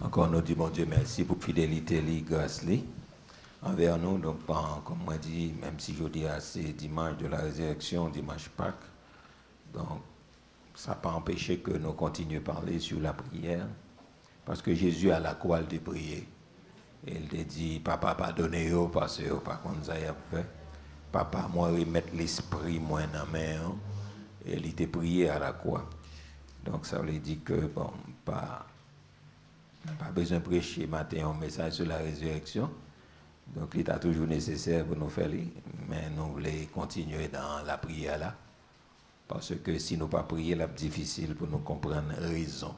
Encore nous disons, bon Dieu, merci pour fidélité, grâce envers nous. Donc, comme moi dit, même si je dis c'est dimanche de la résurrection, dimanche Pâques, donc ça n'a pas empêché que nous continuions à parler sur la prière. Parce que Jésus à la croix, il a prié. Il a dit, papa, pardonnez-vous parce que par contre, ça y a fait. Papa, moi, remettre l'esprit, moi, dans la main. Et il a prié à la croix. Donc, ça veut dire que, bon, pas besoin de prêcher matin un message sur la résurrection. Donc, il est toujours nécessaire pour nous faire, mais nous voulons continuer dans la prière là. Parce que si nous ne pas prier, c'est difficile pour nous comprendre la raison.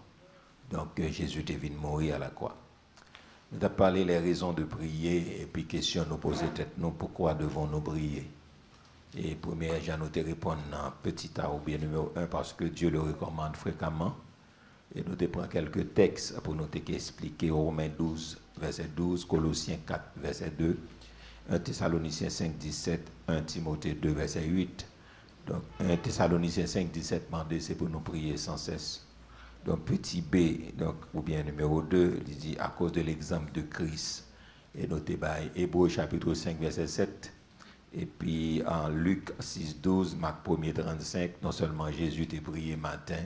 Donc, Jésus est venu mourir à la croix. Nous avons parlé des raisons de prier et puis question nous poser tête nous pourquoi devons-nous prier. Et première, j'ai noté répondre dans petit A ou bien numéro 1 parce que Dieu le recommande fréquemment. Et nous te prenons quelques textes pour nous expliquer Romains 12, verset 12, Colossiens 4, verset 2, 1 Thessaloniciens 5, 17, 1 Timothée 2, verset 8. Donc 1 Thessaloniciens 5, 17, demandé, c'est pour nous prier sans cesse. Donc petit B, donc, ou bien numéro 2, il dit à cause de l'exemple de Christ. Et noté par Hébreux chapitre 5, verset 7. Et puis en Luc 6, 12, Marc 1er 35, non seulement Jésus t'a prié matin,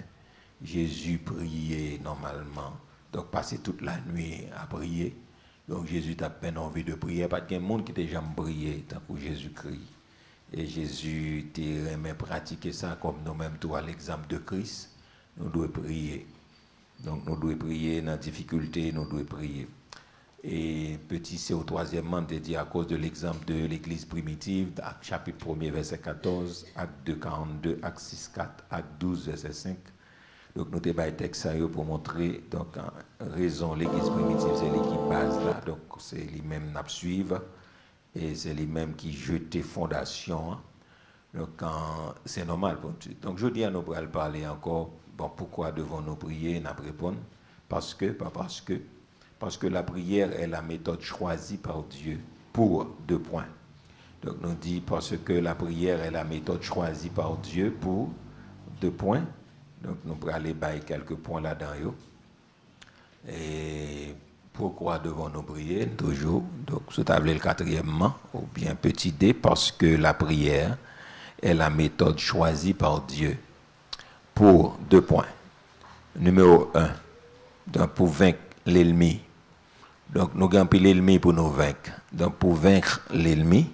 Jésus priait normalement. Donc passer toute la nuit à prier. Donc Jésus t'a peine envie de prier. Parce qu'il y a un monde qui t'a jamais prié tant que Jésus-Christ. Et Jésus t'a aimé pratiquer ça comme nous-mêmes, toi, l'exemple de Christ. Nous devons prier. Donc, nous devons prier dans la difficulté, nous devons prier. Et petit C au troisièmement, dit à cause de l'exemple de l'Église primitive, Acte chapitre 1er, verset 14, Acte 2, 42, Acte 6, 4, Acte 12, verset 5. Donc, nous avons un texte sérieux pour montrer, donc, raison, l'Église primitive, c'est l'équipe base là. Donc, c'est lui-même qui suivre et c'est lui-même qui jette les fondations. Donc, c'est normal pour nous. Donc, je dis à nous pour parler encore. Bon, pourquoi devons-nous prier? Nous répondons parce que la prière est la méthode choisie par Dieu pour 2 points. Donc nous dit parce que la prière est la méthode choisie par Dieu pour 2 points. Donc nous allons aller bailler quelques points là-dedans. Et pourquoi devons-nous prier? Toujours. Donc ce tablé le 4e, ou bien petit D, parce que la prière est la méthode choisie par Dieu. Pour 2 points. Numéro 1, donc pour vaincre l'ennemi. Donc nous avons pris l'ennemi pour nous vaincre. Donc pour vaincre l'ennemi,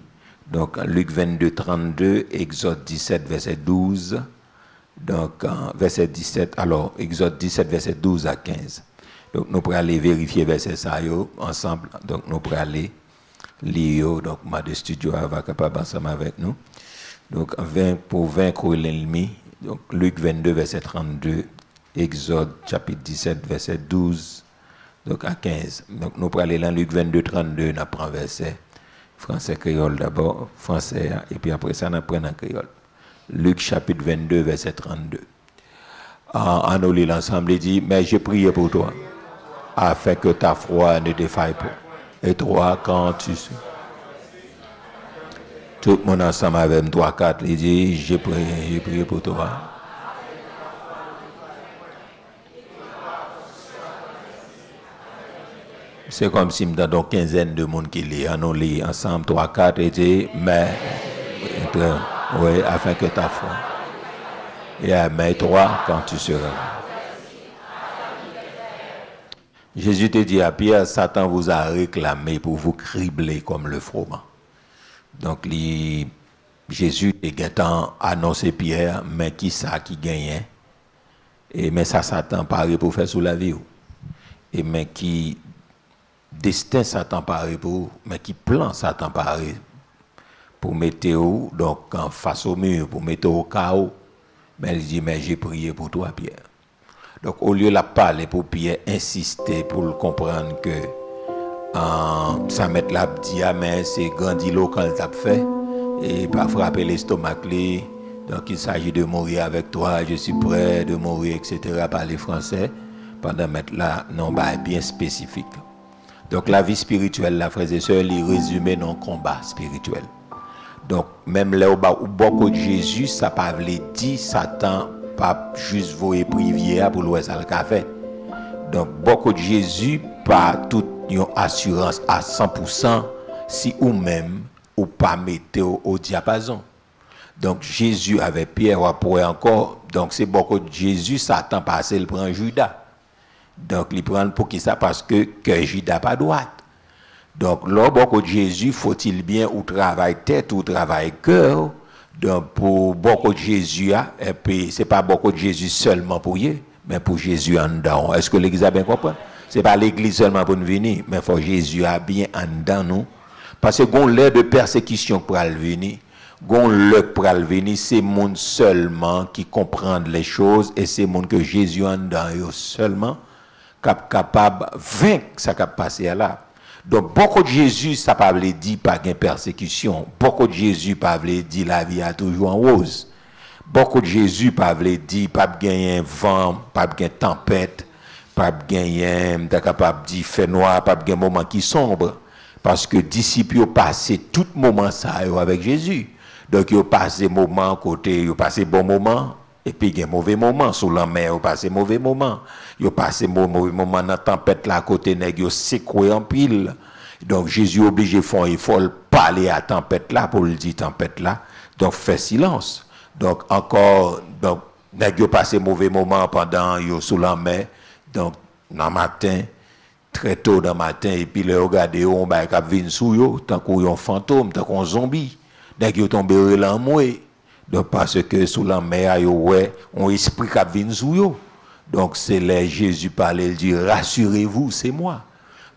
donc Luc 22, 32, Exode 17, verset 12. Donc verset 17, alors Exode 17, verset 12 à 15. Donc nous pourrons aller vérifier verset ça ensemble. Donc nous pourrons aller lire. Donc ma de studio va capable ensemble avec nous. Donc pour vaincre l'ennemi. Donc, Luc 22, verset 32, Exode, chapitre 17, verset 12, donc à 15. Donc, nous prenons aller dans Luc 22, 32, nous prenons verset français-créole d'abord, français, et puis après ça, nous prenons en créole. Luc, chapitre 22, verset 32. En nous lisant l'ensemble, il dit, mais j'ai prié pour toi, afin que ta foi ne défaille pas. Et toi, quand tu suis. Tout le monde ensemble avec 3, 4, il dit, j'ai prié pour toi. C'est comme si nous avons une quinzaine de monde qui lit. On lit ensemble 3, 4, il dit, mais, oui, afin que ta foi. Et mais toi, quand tu seras. Jésus te dit à Pierre, Satan vous a réclamé pour vous cribler comme le froment. Donc, Jésus est annoncé Pierre, mais qui ça qui gagnait? Et mais ça, Satan paraît pour faire sous la vie. Et mais qui destin Satan paraît pour, mais qui plan Satan paraît pour mettre donc en face au mur, pour mettre au chaos. Mais il dit, mais j'ai prié pour toi, Pierre. Donc, au lieu de parler pour Pierre, insister pour le comprendre que ça met la dit mais c'est grandilo quand il t'a fait et pas frapper l'estomac donc il s'agit de mourir avec toi, je suis prêt de mourir, etc. parler français pendant mettre là non bah bien spécifique. Donc la vie spirituelle, la frères et sœurs, il résumé dans combat spirituel. Donc même là où beaucoup de Jésus, ça pas veut dire Satan pas juste voyer privière pour l'ouest à le café. Donc beaucoup de Jésus pas toute une assurance à 100% si ou même ou pas mettre au diapason. Donc Jésus avait Pierre après encore. Donc c'est beaucoup de Jésus, Satan passé, il prend Judas. Donc il prend pour qui ça? Parce que Judas pas droite. Donc là, beaucoup de Jésus, faut-il bien ou travail tête ou travail cœur. Donc pour beaucoup de Jésus, et puis c'est pas beaucoup de Jésus seulement pour eux, mais pour Jésus en dedans. Est-ce que l'Église a bien compris? C'est pas l'Église seulement pour nous venir, mais faut Jésus a bien en dedans nous. Parce que gon l'air de persécution pour venir, gon le pour venir, c'est monde seulement qui comprend les choses et c'est monde que Jésus en dedans seulement capable vaincre ça qui passé là. Donc, beaucoup de Jésus, ça ne veut pas dire pas de persécution. Beaucoup de Jésus, pas veut dire la vie a toujours en rose. Beaucoup de Jésus, pas veut dire pas de gagner vent, pas de gagner tempête, pas de gagner, capable de dire fait noir, pas de gagner moment qui sombre. Parce que disciples ont passé tout moment ça avec Jésus. Donc, ils ont passé moment côté, ils ont passé bon moment. Et puis, il y a un mauvais moment. Sous la mer, ils ont passé mauvais moment. Ils ont passé mauvais moment dans la tempête, là, côté nègre, ils ont secoué en pile. Donc, Jésus est obligé de faire il faut parler à la tempête là, pour le dire tempête là. Donc, fait silence. Donc, encore, donc, nègre, ils ont passé mauvais moment pendant, ils sont sous la mer. Donc, dans le matin, très tôt dans le matin, et puis, les regardez, on va venir sous eux, tant qu'on un fantôme, tant qu'on zombie. Nègre, ils tombent là en moué. Donc, parce que sous la mer, il y a un esprit qui vient sur eux. Donc, c'est là Jésus parlait, il dit, rassurez-vous, c'est moi.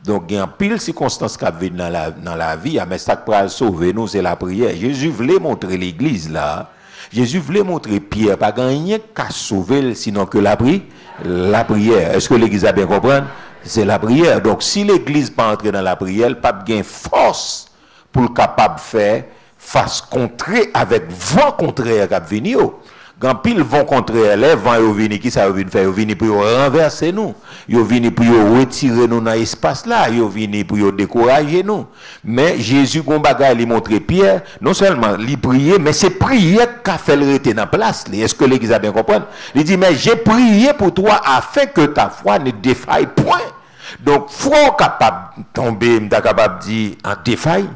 Donc, il y a un pile circonstance qui viennent dans la vie, mais ça qui peut sauver nous, c'est la prière. Jésus voulait montrer l'église là. Jésus voulait montrer Pierre, pas gagner qu'à sauver, sinon que la prière. Est-ce que l'église a bien compris? C'est la prière. Donc, si l'église pas entrer dans la prière, elle pas gain force pour le capable de faire face contraire avec vent contraire qui venir. Quand pile vent contraire, les vents yo vini qui ça yo vini faire, yo vini pour renverser nous, yo vini pour retirer nous dans l'espace là, yo vini pour décourager nous. Mais Jésus gon bagay li montre Pierre, non seulement li prier, mais c'est prière qu'a fait le rester dans place. Est-ce que l'église a bien compris? Il dit mais j'ai prié pour toi afin que ta foi ne défaille point. Donc foi capable tomber, capable dire en défaille.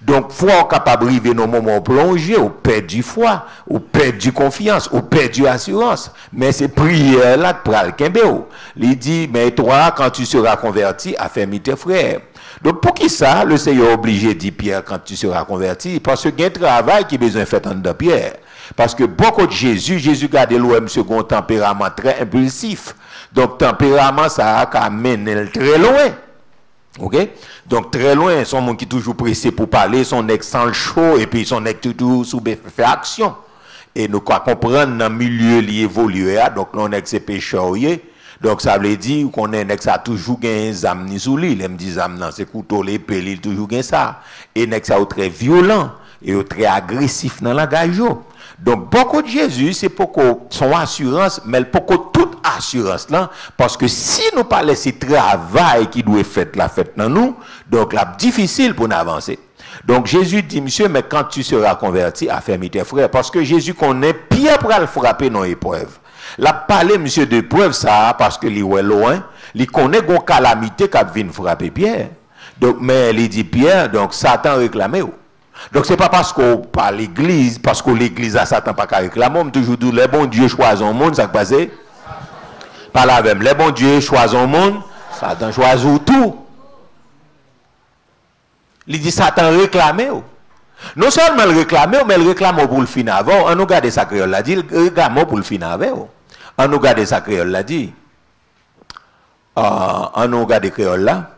Donc, foi capable de vivre nos moments plongés, ou perdu foi, ou perdu confiance, ou perdu assurance. Mais c'est prière là pour le Kembéo. Il dit, mais toi, quand tu seras converti, affermis tes frères. Donc, pour qui ça, le Seigneur est obligé de dire Pierre quand tu seras converti? Parce qu'il y a un travail qui est besoin de faire de Pierre. Parce que beaucoup de Jésus garde l'OM second tempérament très impulsif. Donc, tempérament, ça a mené très loin. Ok? Donc, très loin, son monde qui est toujours pressé pour parler, son ex sans le chaud, et puis son ex toujours sous fait action. Et nous comprendre dans le milieu qui évolue, donc on ex c'est pécheur. Donc, ça veut dire qu'on est un ex a toujours gagné des âmes ni sous lui. Il me dit âmes, c'est couteau, l'épée, il toujours gagné ça. Et nex a très violent, et très agressif dans la gajo. Donc, beaucoup de Jésus, c'est pour son assurance, mais beaucoup toute assurance là, parce que si nous pas laisser travail qui doit faire la fête dans nous, donc là, difficile pour nous avancer. Donc, Jésus dit, monsieur, mais quand tu seras converti, affermis tes frères, parce que Jésus connaît Pierre pour le frapper dans l'épreuve. La parler, monsieur, d'épreuve, ça, parce que il est loin, il connaît une calamité qui vient frapper Pierre. Donc, mais il dit Pierre, donc Satan réclamait. Donc, ce n'est pas parce qu'on parle l'église, parce que l'église a Satan pas qu'à réclamer, on toujours dit, les bons dieux choisissent un monde, ça qui passe. Par là même, les bons dieux choisissent un monde, Satan choisit tout. Il dit Satan réclame. Non seulement il réclame, mais il réclame pour le fin avant. On nous garde sa créole là dit, il réclame pour le fin avant. On nous garde sa créole là dit. On nous garde créole là.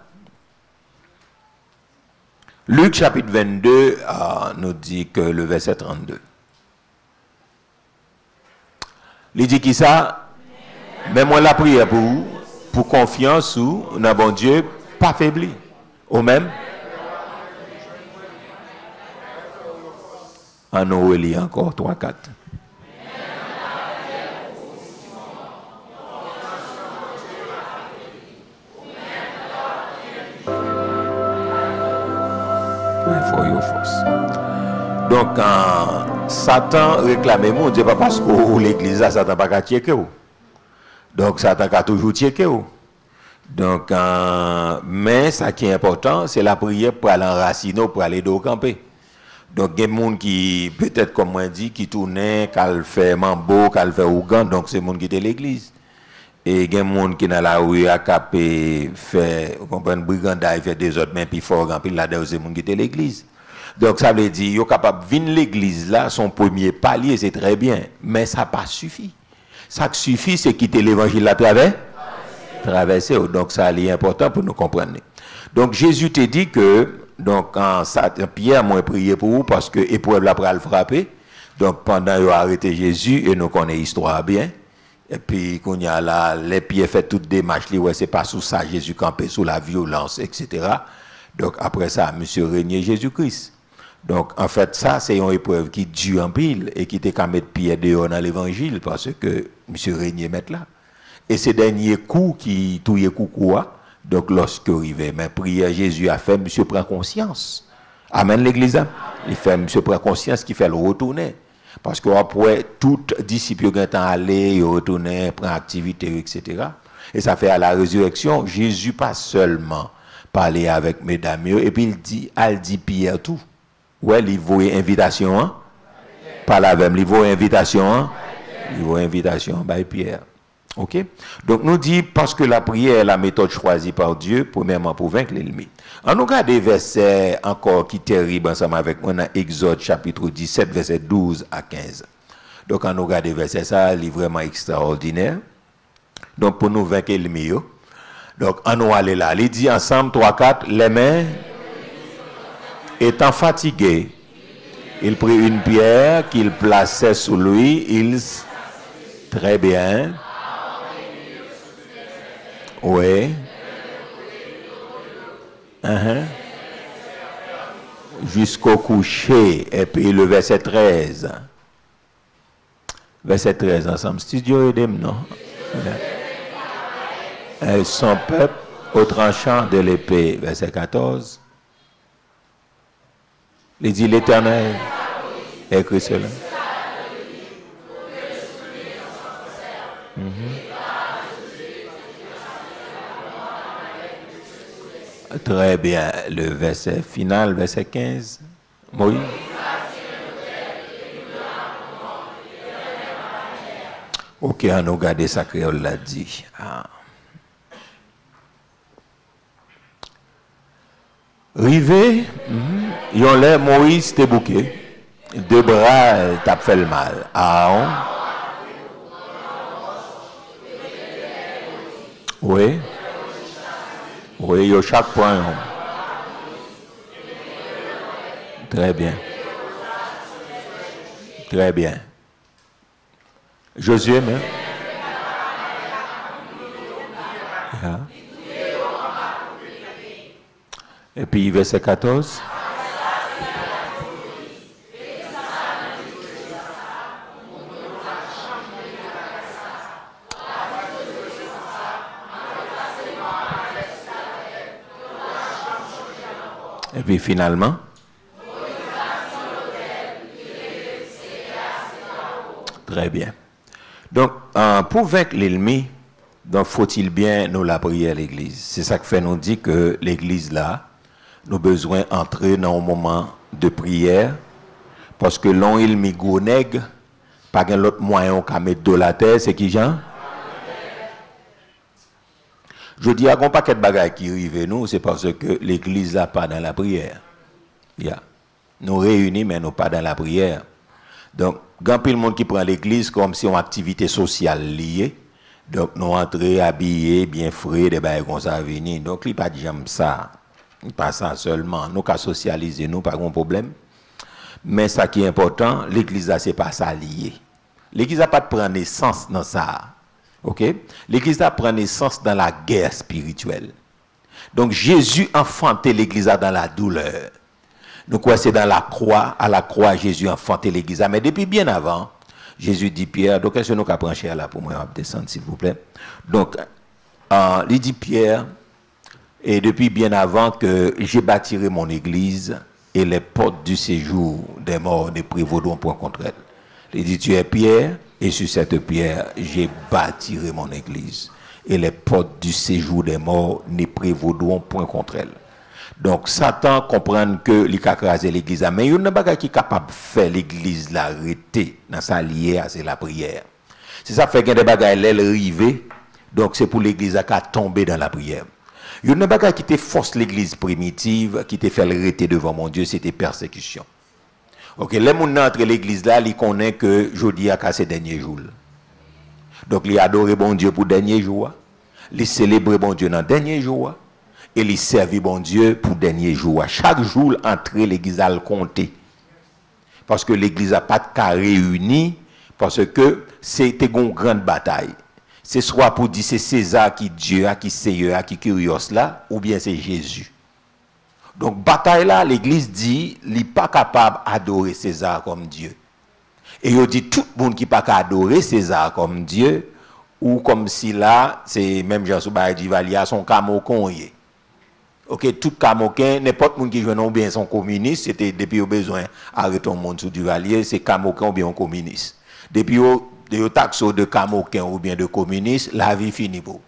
Luc chapitre 22 nous dit que le verset 32. Il dit qui ça? Mais moi la prière pour vous, pour confiance ou dans bon Dieu, pas faibli. Au même. En nous relie encore 3-4. Donc, Satan réclame mon Dieu, pas parce que l'église, Satan n'a pas checké. Donc, Satan a toujours checké. Donc, mais ça qui est important, c'est la prière pour aller enraciner, pour aller de camper. Donc, il y a des gens qui, peut-être comme moi dit, qui tournaient, qui fait mambo, qui fait ougan, donc c'est des gens qui étaient l'église. Et il y a des gens qui dans la rue à capé, fait, vous comprenez, brigandage, fait des autres, mais puis fort, puis là-dedans, c'est des gens qui étaient l'église. Donc, ça veut dire, ils sont capables de venir l'église là, son premier palier, c'est très bien, mais ça n'a pas suffi. Ça qui suffit, c'est quitter l'évangile à travers. Traverser. Donc, ça est important pour nous comprendre. Donc, Jésus te dit que, donc, en Pierre m'a prié pour vous parce que l'épreuve là pour le frapper. Donc, pendant qu'il a arrêté Jésus, et nous connaissons l'histoire bien. Et puis, quand il y a là, les pieds fait toutes des marches, ouais, c'est pas sous ça, Jésus campé sous la violence, etc. Donc, après ça, monsieur régné Jésus-Christ. Donc, en fait, ça, c'est une épreuve qui dure en pile et qui te qu'à mettre Pierre dehors dans l'évangile parce que monsieur régné met là. Et ces derniers coups qui touillent quoi, donc lorsque arrivé, mais prière Jésus a fait, monsieur prend conscience. Amen l'église. Il fait, monsieur prend conscience qui fait le retourner. Parce qu'après, tout disciple qui est allé, il retourner, prend activité, etc. Et ça fait à la résurrection, Jésus pas seulement parler avec mesdames, et puis il dit Pierre tout. Ouais, il voit invitation, hein? Parle avec lui, il voit invitation, hein? Il voit invitation, by Pierre. Ok? Donc, nous dit, parce que la prière est la méthode choisie par Dieu, premièrement, pour vaincre l'ennemi. On nous regarde des versets encore qui terribles ensemble avec moi dans Exode chapitre 17, versets 12 à 15. Donc, on nous regarde des versets, ça, est vraiment extraordinaire. Donc, pour nous vaincre l'ennemi, donc, on nous aller là. Il dit ensemble, 3, 4, les mains étant fatigués, il prit une pierre qu'il plaçait sous lui, très bien. Oui. Jusqu'au coucher. Et puis le verset 13. Verset 13 ensemble. Studio Edem, non? Son peuple au tranchant de l'épée. Verset 14. Il dit l'Éternel écrit cela. Très bien. Le verset final, verset 15. Moïse. Ok, on a regardé ça créole l'a dit. Rivé, ils ont l'air Moïse te bouqué. Deux bras, t'as fait le mal. Aaron. Oui. Oui, il y a chaque point. Très bien. Très bien. Josué, même. Yeah. Et puis, verset 14. Et puis finalement, très bien. Donc, pour vaincre l'ennemi, donc faut-il bien nous la prier à l'église. C'est ça que fait nous dit que l'église là, nous avons besoin d'entrer dans un moment de prière, parce que l'on il mi gonègue, pas qu'un autre moyen qu'à mettre de la terre, c'est qui Jean? Je dis, il y a un paquet de bagages qui arrivent nous, c'est parce que l'église n'est pas dans la prière. Nous réunis, mais nous pas dans la prière. Donc, il y a le monde qui prend l'église comme si on activité sociale liée. Donc, nous entrons habillés, bien frais, des bagages comme ça à venir. Donc, il n'y a pas de j'aime ça. Pas ça seulement. Nous qu'à socialiser, nous, pas de problème. Mais ça qui est important, l'église, ce n'est pas ça lié. L'église n'a pas de prendre naissance dans ça. Ok? L'église prend naissance dans la guerre spirituelle. Donc Jésus enfantait l'église dans la douleur. Nous quoi c'est dans la croix, à la croix Jésus enfantait l'église. Mais depuis bien avant, Jésus dit Pierre, donc est-ce que nous avons branché là pour moi, on va descendre s'il vous plaît. Donc, il dit Pierre, et depuis bien avant que j'ai bâtiré mon église et les portes du séjour des morts ne prévaudront point contre elle. Il dit tu es Pierre. Et sur cette pierre, j'ai bâti mon église. et les portes du séjour des morts ne prévaudront point contre elle. Donc, Satan comprend que il a crasé l'église, mais il y a une chose qui est capable de faire l'église l'arrêter dans sa liée, c'est la prière. Si ça fait qu'il y a des bagages elle rivé, donc c'est pour l'église à tomber dans la prière. Il y a une chose qui te force l'église primitive, qui te fait l'arrêter devant mon Dieu, c'était persécution. Ok, les gens entre l'église là, ils connaissent que jeudi a cassé dernier jour. Donc, ils adorent bon Dieu pour dernier jour, ils célèbrent bon Dieu dans le dernier jour. Et les servir bon Dieu pour dernier jour. Chaque jour, entrer l'église à le compter. Parce que l'église n'a pas de cas réuni, parce que c'était une grande bataille. C'est soit pour dire c'est César qui Dieu, qui Seigneur, qui Kyrios là, ou bien c'est Jésus. Donc, bataille là, l'église dit, il n'est pas capable d'adorer César comme Dieu. Et il dit tout le monde qui n'est pas capable d'adorer César comme Dieu, ou comme si là, c'est même Jean-Soubaï Divalia, son camocon. Ok, tout Camoquin, n'importe qui joue ou bien son communiste, c'était depuis au besoin arrêter le monde sous Duvalier, c'est Camoquin ou bien un communiste. Depuis au taxo de Camoquin ou bien de communiste, la vie finit pour.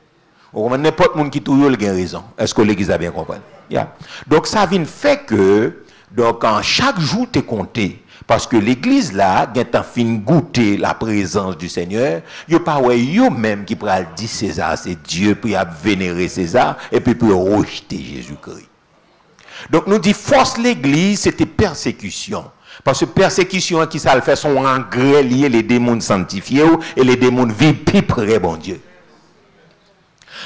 N'importe qui toujours il a raison. Est-ce que l'église a bien compris? Yeah. Donc ça vient fait que donc en chaque jour tu es compté. Parce que l'église là, quand tu fin goûter la présence du Seigneur, il n'y a pas eux-mêmes qui pourraient dire César, c'est Dieu, puis à vénérer César, et puis pour rejeter Jésus-Christ. Donc nous dit force l'église, c'était persécution. Parce que persécution qui ça le fait sont engrais liés les démons sanctifiés et les démons vivent plus près bon Dieu.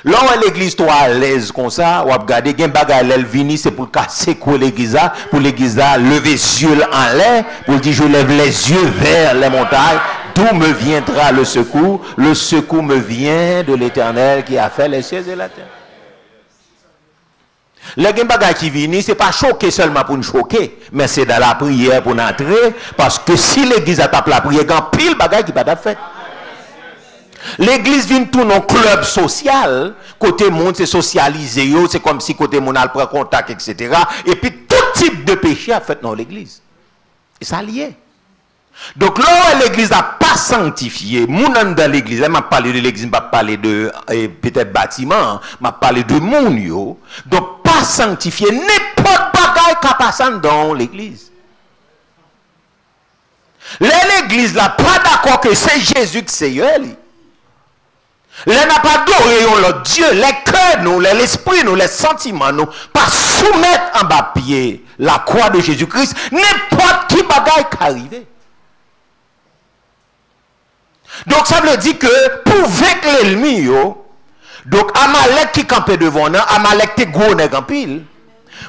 Là où l'église toi à l'aise comme ça, ou regarder gen bagay l'elle vini c'est pour casser quoi l'église pour l'église lever les yeux en l'air pour dire je lève les yeux vers les montagnes d'où me viendra le secours me vient de l'Éternel qui a fait les cieux et la terre. Les gen bagay qui vini c'est pas choquer seulement pour nous choquer mais c'est dans la prière pour entrer parce que si l'église a tapé la prière il y a pile bagay qui pas fait. L'église vient tout dans club social, côté monde c'est socialisé, c'est comme si côté monde a prend contact, etc. Et puis tout type de péché a fait dans l'église. Et ça lié. Donc là l'église n'a pas sanctifié, moun dans l'église, elle m'a parlé de l'église, m'a parlé de peut-être bâtiment, m'a parlé de moun yo. Donc pas sanctifié n'importe bagaille qui passe dans l'église. L'église là pas d'accord que c'est Jésus qui c'est lui. Les n'a pas adoré l'autre Dieu, les cœurs nous, l'esprit nous, les sentiments nous, pas soumettre en bas pied la croix de Jésus-Christ, n'importe qui bagaille qui arrive. Donc ça veut dire que pour vaincre l'ennemi, donc Amalek qui campait devant nous, Amalek te gros nèg en pile.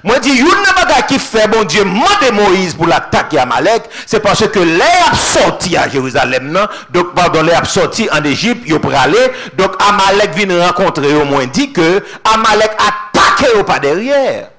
Moi dis une bagay qui fait bon Dieu mande Moïse pour l'attaquer Amalek, c'est parce que les a sorti à Jérusalem non, donc pardon les a sorti en Égypte, yo pour aller, donc Amalek vient rencontrer au moins dit que Amalek attaqué au pas derrière.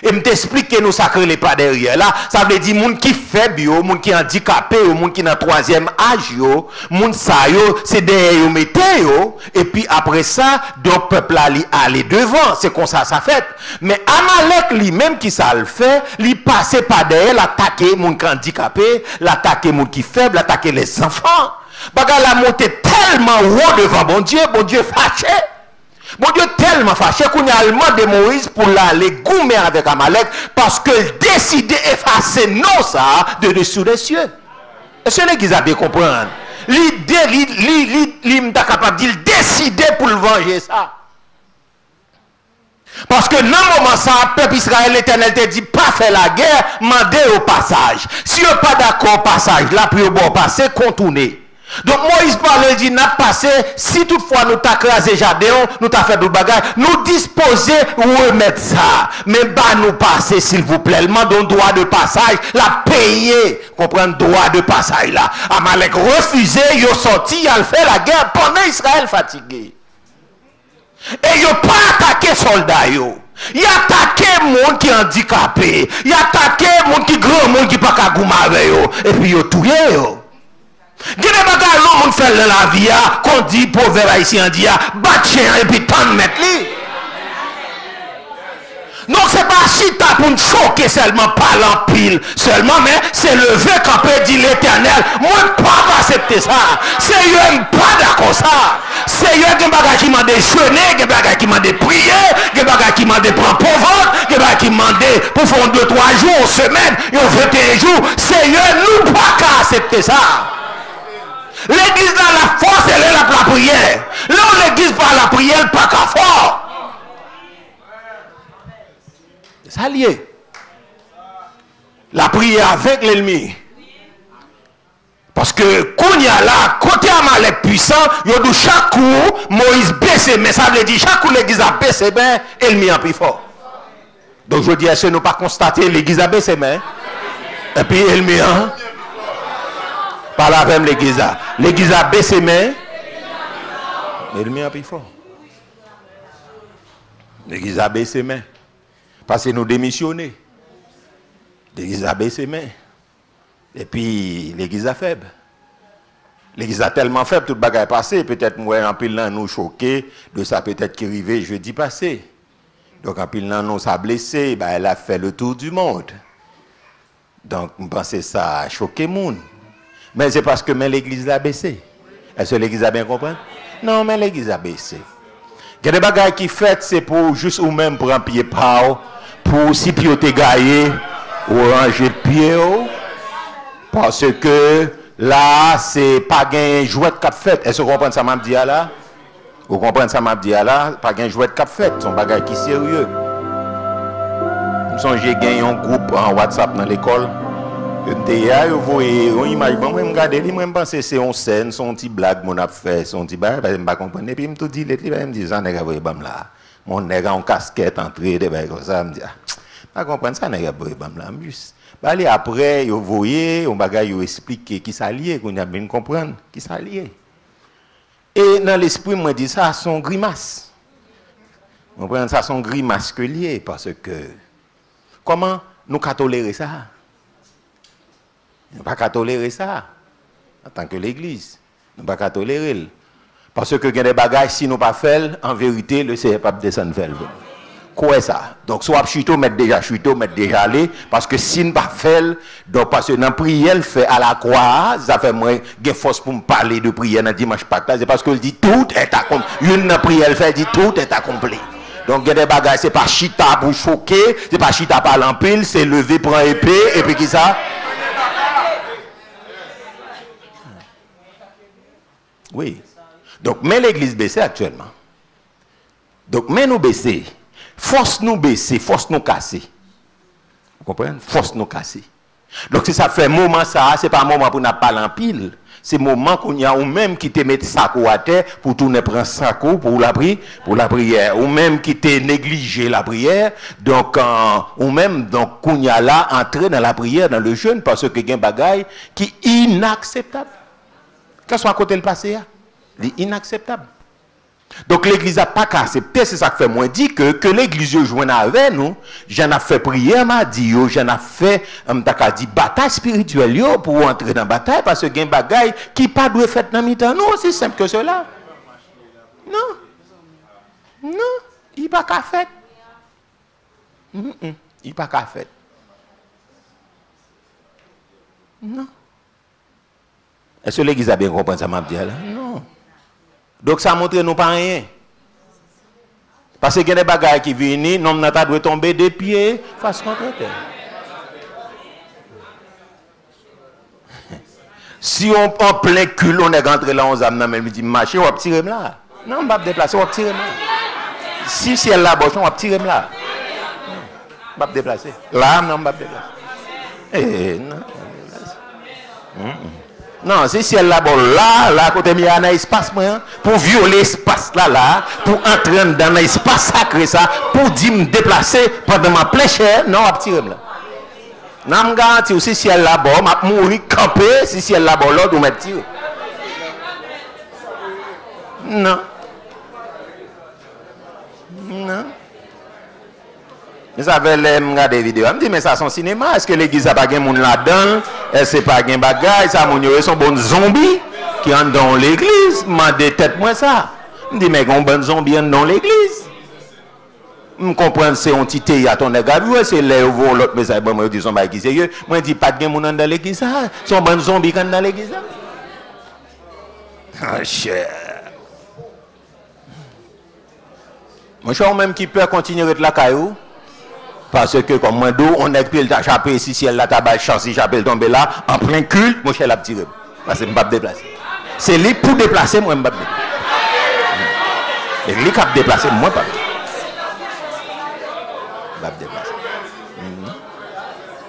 Et me t'explique que nous sacrés les pas derrière là, ça veut dire moun qui faible yo, moun qui handicapé yo, moun qui dans troisième âge yo, moun sa yo, c'est derrière yo mette yo et puis après ça, donc peuple là li aller devant, c'est comme ça fait. Mais Amalek lui-même qui ça le fait, li passer par derrière l'attaquer moun qui handicapé, l'attaquer moun qui faible, l'attaquer les enfants. Baga la monter tellement haut devant bon Dieu fâché. Bon Dieu tellement fâché qu'on a demandé Moïse pour l'aller goumer avec Amalek parce que décide d'effacer non ça de dessous des cieux. Est-ce que l'église a bien compris? L'idée, il est capable de décider pour le venger ça. Parce que dans le moment ça, le peuple Israël, l'Éternel te dit pas faire la guerre, mandez au passage. Si vous n'êtes pas d'accord au passage, là, puis au bon passer, contourner. Donc Moïse parle, il dit, n'a passé, si toutefois nous t'a crasé jardin, nous t'a fait d'autres bagages, nous disposer remettre ça. Mais bah nous passer, s'il vous plaît, le mandon droit de passage, la payer, comprendre droit de passage là. Amalek refusé, il a sorti, il a fait la guerre pendant Israël fatigué. Et il n'a pas attaqué soldats yo. Il a attaqué monde qui est handicapé. Il a attaqué monde qui grand monde qui pas qu'à goumer yo. Et puis il a tué yo. Gade bagay l'homme fait la vie qu'on dit proverbe haïtien dit bat chien et puis tant mettre li. Donc c'est pas chita pour nous choquer seulement par l'empile seulement mais c'est lever quand peut dit l'Éternel moi pas accepter ça. C'est eux pas d'accord ça. C'est eux qui bagage qui m'a jeûner, qui bagage qui m'a prier, qui bagage qui m'a prendre pauvre, qui bagage qui m'a pour faire 2-3 jours, semaine, 21 jours. C'est eux, nous pas qu'à accepter ça. L'église a la force, elle est là pour la prière. Là où l'église par la prière, pas qu'à fort. C'est ça lié. La prière avec l'ennemi. Parce que quand il y a là, côté Amalek puissant, il y a de chaque coup, Moïse baisse, mais ça veut dire chaque coup l'église a baissé, ben, l'ennemi a plus fort. Donc je dis, est-ce que nous pas constater l'église a baissé, mais, et puis l'ennemi, hein? Par la même l'église a. L'église a baissé, mais, l'ennemi a plus fort. L'église a baissé, mais, parce que nous démissionnés. L'église a baissé, mais. Et puis, l'église a faible. L'église a tellement faible, tout le bagage est passé. Peut-être, moi, en pile, nous choqués de ça, peut-être qui arrivait jeudi passé. Donc, en pile, nous, ça a blessé. Ben, elle a fait le tour du monde. Donc, je pense ça a choqué le monde. Mais c'est parce que l'église a baissé. Est-ce que l'église a bien compris? Non, mais l'église a baissé. Il y a des bagages qui fait, c'est pour juste ou même pour un pied par, pour si pied te gaillé, ou ranger pied. Parce que là, c'est pas un jouet de cap fait. Est-ce que vous comprenez ça m'a dit là? Vous comprenez ça m'a dit là? Pas un jouet de cap fait. C'est un bagage qui est sérieux. J'ai gagné un groupe en WhatsApp dans l'école. Vous voyez, on imagine, moi, je regarde, je pense que c'est une scène, son petit blague, mon a fait, son petit bail, je ne comprends pas. Et puis, je me dis, il me dit, ça n'est pas là. Mon nègre en casquette, entré, des bails comme ça, je me dis, je ne comprends pas, ça n'est pas là. Allez, après, vous voyez, on va expliquer qui s'allie, qu'on a bien comprendre qui s'allie. Et dans l'esprit, moi, je dis ça, son grimace. On prend ça, son grimace que lié, parce que, comment nous pouvons tolérer ça? Nous ne pouvons pas tolérer ça, en tant que l'Église. Nous ne pouvons pas tolérer. Parce que, il y a des bagages, si nous ne pas faire, en vérité, le Seigneur ne peut pas descendre faire. Quoi ça? Donc, soit chuto, mettre déjà allé, parce que si nous ne pas faire, donc, parce que dans la prière, fait à la croix, ça fait moins de force pour me parler de prière dans dimanche Pâques, c'est parce qu'il dit tout est accompli. Une prière fait, dit tout est accompli. Donc, il y a des bagages, c'est pas chita pour choquer, c'est pas chita par l'empile, c'est lever, prendre épée, et puis qui ça? Oui. Donc, mais l'église baissée actuellement. Donc, mais nous baisser. Force nous baisser, force nous casser. Vous comprenez? Force nous casser. Donc, si ça fait un moment, ça, ce n'est pas un moment pour nous parler en pile. C'est un moment qu'on y a ou même qui te met saco à terre pour tourner prendre saco pour la prière. Ou même qui te négligé la prière. Donc, ou même, donc, qu'on y a là, entrer dans la prière, dans le jeûne, parce que il y a un bagage qui est inacceptable. Qu'est-ce soit à côté le passé, c'est inacceptable. Donc l'église n'a pas qu'à accepter, c'est ça que fait moi dit que l'église joue avec nous, j'en ai fait prière, m'a dit, j'en ai fait dit bataille spirituelle pour entrer dans la bataille, parce que il y a un bagage qui pas doit faire dans mi-temps. Non, c'est simple que cela. Non. Non, il n'y a pas qu'à faire. Il n'y a pas qu'à faire. Non. Est-ce que l'église a bien compris ça m'a dit là? Non. Donc ça montre nous pas rien. Parce qu'il y a des bagages qui viennent, nous doit tomber des pieds face contre terre. Si on en plein cul, on est rentré là, on a même dit marcher, on va tirer là. Non, on va déplacer, on va tirer là. Si c'est là, on va tirer là. On va déplacer. Là, non, on va déplacer. Eh, non. Non, si c'est là, bon, là, côté il y a un espace, pour violer l'espace là, pour entrer dans l'espace sacré, ça, pour dire me déplacer pendant ma pléchère, non, on va tirer là. Non, je garantis aussi si elle là, bon, je vais mourir camper, si elle là, bon, l'autre, on va tirer. Non. Non. Mais ça fait regarder des vidéos. Je me dis, mais ça c'est un cinéma. Est-ce que l'église n'a pas de monde là-dedans? Est-ce que pas de bagaille? Ça, ils sont bons zombies qui entrent dans l'église. Je me dis, tête-moi ça. Je me dis, mais il y a un bon zombie dans l'église. Je comprends que c'est un petit théâtre, ton égard, c'est là où l'autre message, moi, je dis, son qui sérieux. Moi, je dis, pas de monde dans l'église. Sont bons zombies qui sont dans l'église. Ah, cher. Mon cher, même qui peut continuer de la caillou. Parce que comme moi, on est pile chapé si ciel la tabac chance, si chapé tomber là, en plein culte, mon cher l'a tiré. Parce que je ne peux pas déplacer. C'est lui pour déplacer, moi je ne peux pas déplacer. Et lui qui a déplacé, moi pas. Je ne peux pas déplacer.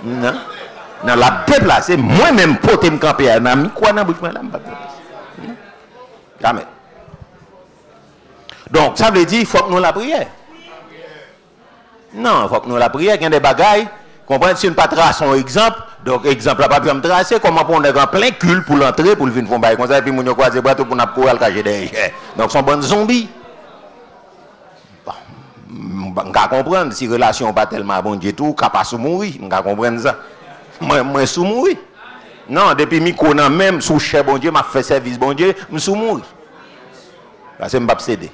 Non. Non, la déplacer, moi-même, pour me camper, un ami, quoi, dans la bouche, je ne peux pas déplacer. Jamais. Donc, ça veut dire qu'il faut que nous la prière. Non, il faut que nous la prière, il y a des bagailles. Comprenez, si nous ne pas tracer un exemple, donc exemple là pas pu me tracer, comment on est en plein cul pour l'entrer, pour le venir faire bail comme ça, et puis mon croise les bras pour nous courir le cacher derrière. Donc, sont bonnes zombies. Bon, je comprendre si la relation n'est pas tellement bonne du tout, qu'à pas sous mourir, je comprendre ça. Moi, sous mourir. Non, depuis que je connais même sous cher bon Dieu, je fait service bon Dieu, je sous mourir. Parce que je ne vais pas céder.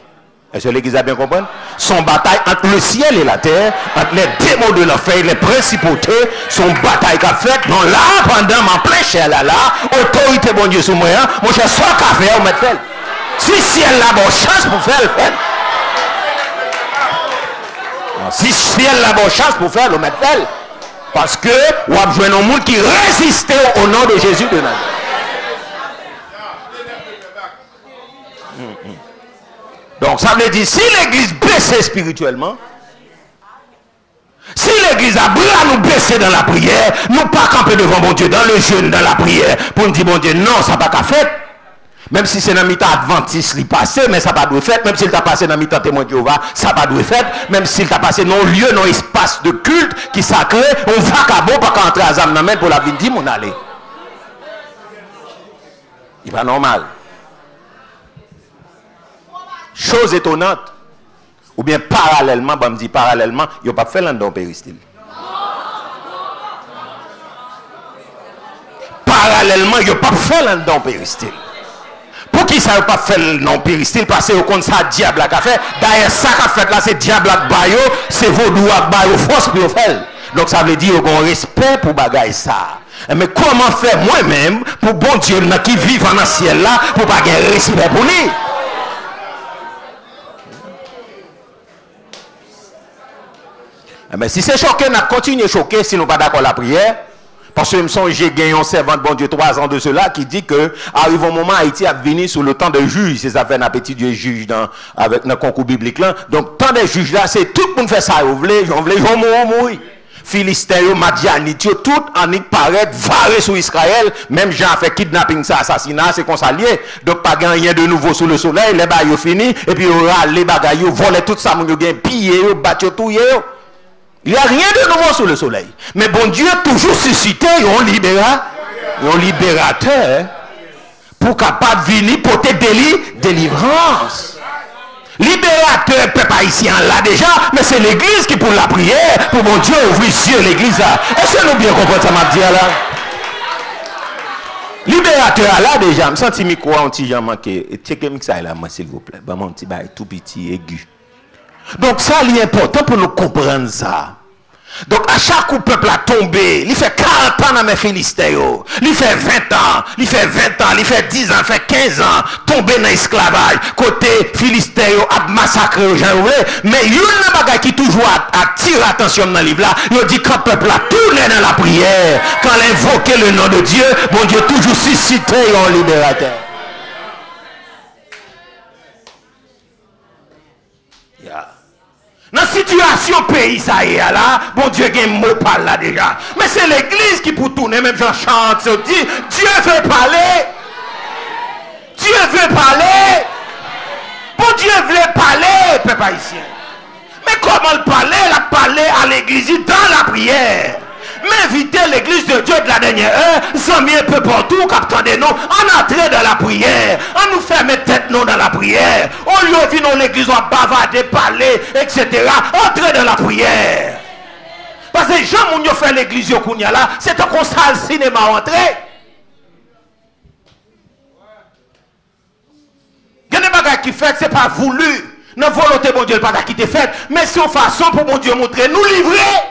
Est-ce que l'église a bien compris? Son bataille entre le ciel et la terre, entre les démons de l'enfer, les principautés, son bataille qu'a faite, non là, pendant ma plein ciel là, autorité bon Dieu sous moi, mon cher, soit qu'a fait, on met fait. Si ciel là, bon chance pour faire le fait. Si ciel là, bon chance pour faire, on met fait. Parce que, on a besoin d'un monde qui résiste au nom de Jésus de Nazareth. Donc ça veut dire, si l'église baisse spirituellement, si l'église a bras nous baisser dans la prière, nous pas camper devant mon Dieu, dans le jeûne, dans la prière, pour nous dire, bon Dieu, non, ça n'a pas qu'à faire. Même si c'est dans le mi-temps adventiste, il passe, mais ça n'a pas de fait. Même s'il t'a passé dans le mi-temps témoin de Jéhovah, ça n'a pas de fait. Même s'il t'a passé dans lieu, dans espace de culte qui est sacré, on va qu'à bon, pas qu'à entrer à Zam pour la vie de mon aller. Il n'est pas normal. Chose étonnante, ou bien parallèlement, je me dis parallèlement, il n'a pas fait l'un péristyle. Parallèlement, il n'a pas fait l'un péristyle. Pour qui ça n'a pas fait l'un péristyle? Parce que comme ça, diable a fait. D'ailleurs, ça qu'a fait là, c'est diable a bayo, c'est vaudou a bayo, force pour faire. Donc ça veut dire qu'on respect pour bagaille ça. Mais comment faire moi-même pour bon Dieu qui vit dans le ciel là, pour pas avoir respect pour lui? Mais si c'est choqué, on a continué choqué si nous pas d'accord la prière. Parce que j'ai gagné un servant de bon Dieu 3 ans de cela qui dit que arrive un moment Haïti a venu sous le temps de juge. C'est ça fait un appétit de juge avec le concours biblique là. Donc, temps des juges là, c'est tout le monde fait ça. Vous voulez, mourir. Philistéens, Madianites, tout en y paraît varé sur Israël. Même Jean a fait kidnapping, ça, assassinat, c'est qu'on s'allie. Donc, pas rien de nouveau sous le soleil. Les bagailles fini. Et puis, les bagailles, volent tout ça, ils ont pillé, battu tout. Il n'y a rien de nouveau sous le soleil. Mais bon Dieu a toujours suscité un libérateur pour capable de venir porter délivrance. Libérateur, peuple haïtien là déjà, mais c'est l'église qui pour la prière, pour mon Dieu ouvrir les yeux l'église là. Est-ce que nous bien comprenons ça m'a dit là? Libérateur là déjà, je me sens micro un petit gens manqué. Checkez ça là moi s'il vous plaît. Bah mon petit bail tout petit aigu. Donc ça, il est important pour nous comprendre ça. Donc à chaque coup, le peuple a tombé. Il fait 40 ans dans mes Philistins. Il fait 20 ans. Il fait 20 ans. Il fait 10 ans. Il fait 15 ans. Tombé dans l'esclavage. Côté Philistins, a massacré aux gens. Mais il y a une bagaille qui toujours attire l'attention dans le livre là. Il dit quand le peuple a tourné dans la prière, quand il invoquait le nom de Dieu, bon Dieu toujours suscité un libérateur. Dans la situation pays, ça y est là, bon Dieu, il y a un mot par là déjà. Mais c'est l'église qui pour tourner, même j'en chante, se dit, Dieu veut parler. Dieu veut parler. Bon Dieu veut parler, peuple haïtien. Mais comment le parler? Il a parlé à l'église dans la prière. Mais inviter l'église de Dieu de la dernière heure, zami un peu partout, captant de nous, en entrer dans la prière, en nous faire mettre tête nous dans la prière. On lui a vu dans l'église, on bavarder, parler, etc. Entrer dans la prière. Parce que les gens qui ont fait l'église, c'est un constat le cinéma entrer. Il y a des bagages qui fait, ce n'est pas voulu. Notre volonté, bon Dieu, pas qui est faite, mais c'est une façon pour bon Dieu montrer, nous livrer.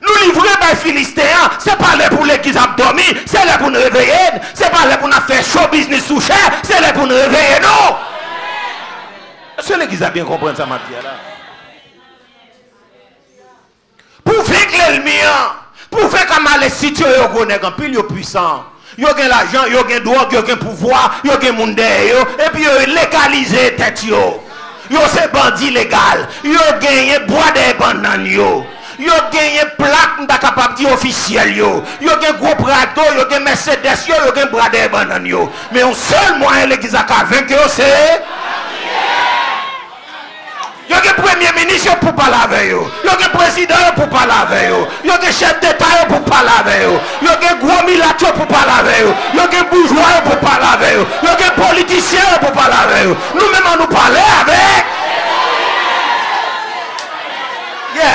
Nous livrer par les Philistins, c'est pas là pour l'église a dormi, c'est là pour nous réveiller, c'est pas là pour nous faire show business sous cher, c'est là pour nous réveiller, non. Est-ce que l'église a bien compris ça, ma là? Pour vaincre l'ennemi, pour faire comme les sites, ils connaissent un pile puissant. Ils ont l'argent, ils ont le drogue, ils ont le pouvoir, ils ont le monde derrière, et puis ils ont légalisé tête. Ils ont ces bandits légaux, ils ont gagné bois des bananes. Ils ont gagné plaque de capable dire officiel. Ils ont gagné gros Prado, ils ont gagné Mercedes, ils ont gagné bras des bananes. Mais un seul moyen l'église a vaincu, c'est. Il y a un premier ministre pour parler avec eux. Il y a un président pour parler avec eux. Il y a un chef d'État pour parler avec eux. Il y a un gros militaire pour parler avec eux. Il y a un bourgeois pour parler avec eux. Il y a un politicien pour parler avec eux. Nous-mêmes, nous parler avec.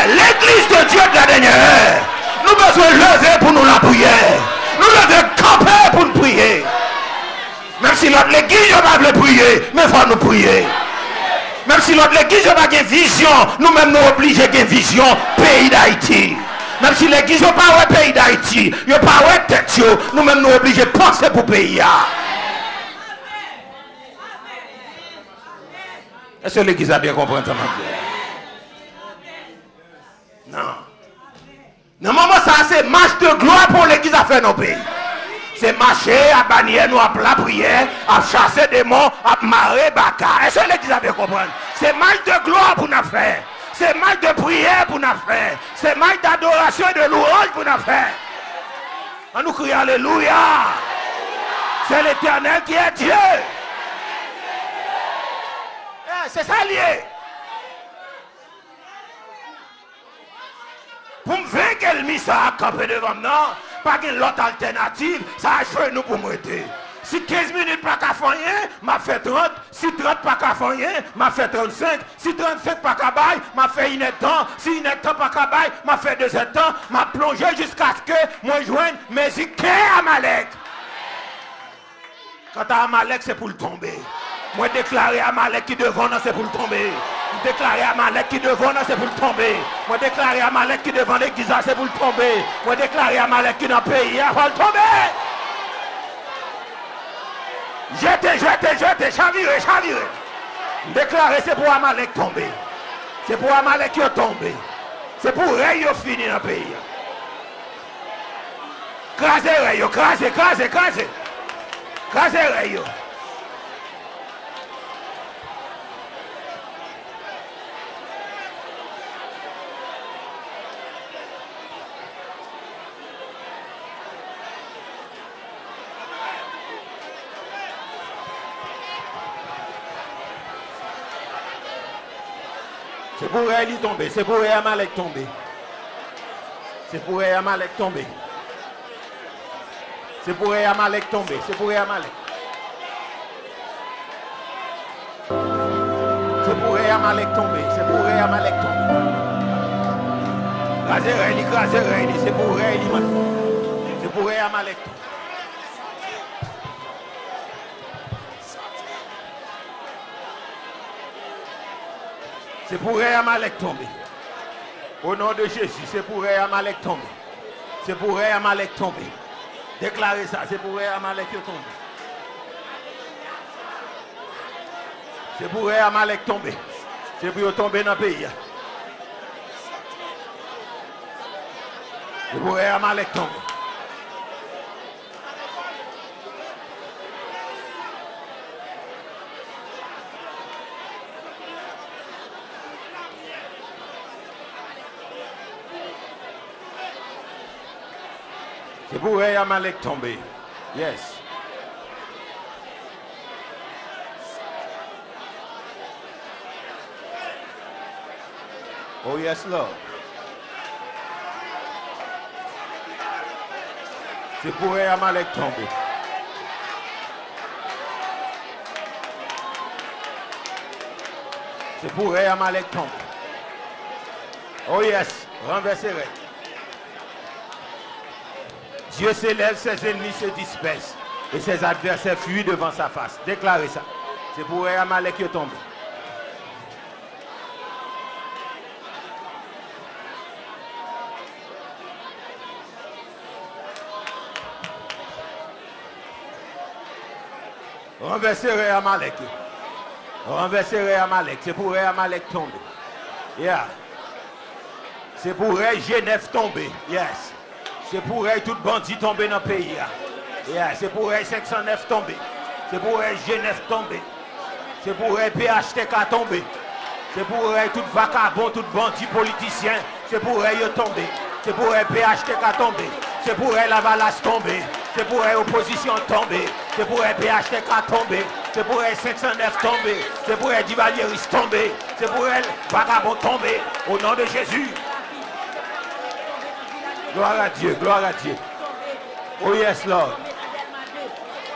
L'église de Dieu de la dernière heure. Nous avons besoin de lever pour nous la prière. Nous lever camper pour nous prier. Même si l'autre l'église n'a pas voulu prier, mais il faut nous prier. Même si l'autre l'église n'a pas de vision, nous-mêmes nous obligés de vision pays d'Haïti. Même si l'église n'a pas de pays d'Haïti, il n'y a pas de tête, nous-mêmes nous obligés de penser pour le pays. Est-ce que l'église a bien compris ça? Non. Non, maman, ça c'est marche de gloire pour l'église à faire nos pays. C'est marcher à bannière, nous à la prière, à chasser des démons, à marrer baka. Est-ce que l'église a bien compris? C'est marche de gloire pour nous faire. C'est marche de prière pour nous faire. C'est marche d'adoration et de louange pour nous faire. On nous crie alléluia. C'est l'Éternel qui est Dieu. C'est ça lié. Pour me vaincre l'ennemi, ça a campé devant nous. Pas de l'autre alternative, ça a joué nous pour m'aider. Si 15 minutes pas qu'à faire rien, m'a fait 30. Si 30 pas qu'à faire rien, m'a fait 35. Si 35 pas qu'à bailler, m'a fait 1 temps. Si 1 temps pas qu'à bailler, m'a fait 2 temps. M'a plongé jusqu'à ce que moi joigne mes équipes à Amalek. Quand à Amalek, c'est pour le tomber. Moi déclarer Amalek qui devant nous, c'est pour le tomber. Déclarer Amalek qui devant nous, c'est pour le tomber. Moi déclarer Amalek qui devant l'église, c'est pour le tomber. Moi déclarer Amalek qui dans le pays, il va le tomber. Jetez, chavirez. Déclarer c'est pour Amalek tomber. C'est pour Amalek qui est tombé. C'est pour Ray fini dans le pays. Crasez Ray, crasez. Crasez Ray. C'est pour Eli tomber, c'est pour Amalek tomber. C'est pour Amalek tomber. C'est pour Amalek tomber, c'est pour Amalek. C'est pour Amalek tomber, c'est pour Amalek tomber. Crasez Eli, c'est pour Eli. C'est pour Amalek tomber. C'est pour Amalek tomber. Au nom de Jésus, c'est pour Amalek tomber. C'est pour Amalek tomber. Déclarez ça, c'est pour Amalek tomber. C'est pour Amalek tomber. C'est pour tomber dans le pays. C'est pour Amalek tomber. C'est pour Amalek tomber. Yes. Oh yes, Lord. C'est pour Amalek tomber. C'est pour Amalek tomber. Oh yes, renversez. Dieu s'élève, ses ennemis se dispersent et ses adversaires fuient devant sa face. Déclarez ça. C'est pour Amalek qui est tombé. Renversez Amalek. Renverser Amalek. C'est pour Amalek tomber. Yeah. C'est pour Genève tomber. Yes. C'est pour tout bandit tomber dans le pays. Yeah. C'est pour 509 tomber. C'est pour Genève tomber. C'est pour PHTK tomber. C'est pour tout vagabond, tout bandit politicien. C'est pour eux tomber. C'est pour PHTK tomber. C'est pour la Valace tomber. C'est pour l'opposition tomber. C'est pour PHTK tomber. C'est pour 509 tomber. C'est pour Divalieris tomber. C'est pour vagabond tomber. Au nom de Jésus. Gloire à Dieu, gloire à Dieu. Oh yes, Lord.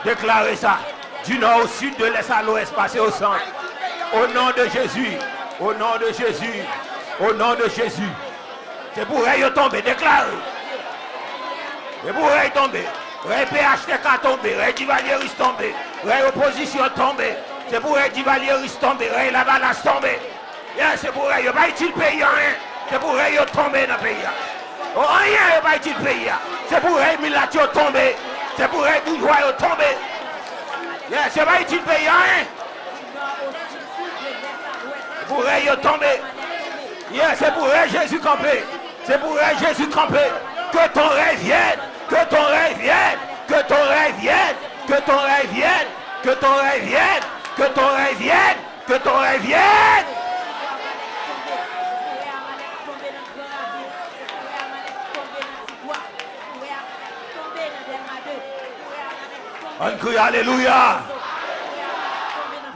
Déclarez ça. Du nord au sud, de l'est à l'ouest, passer au centre. Au nom de Jésus. Au nom de Jésus. Au nom de Jésus. C'est pour eux tomber, déclarez. C'est pour eux tomber. PHTK tomber, Divalieris tomber, opposition tomber. C'est pour eux Divalieris tomber, la balance tomber. C'est pour eux, il n'y a pas utile pays, rien. C'est pour eux tomber dans le pays. Oh, rien n'est pas utile pays. C'est pour eux Milatio tomber. C'est pour eux bourgeois tomber. C'est pas utile pays, rien. Pour eux tomber. C'est pour eux Jésus camper. C'est pour eux Jésus camper. Que ton rêve vienne. Que ton rêve vienne. Que ton rêve vienne. Que ton rêve vienne. Que ton rêve vienne. Que ton rêve vienne. Que ton rêve vienne. On crie alléluia.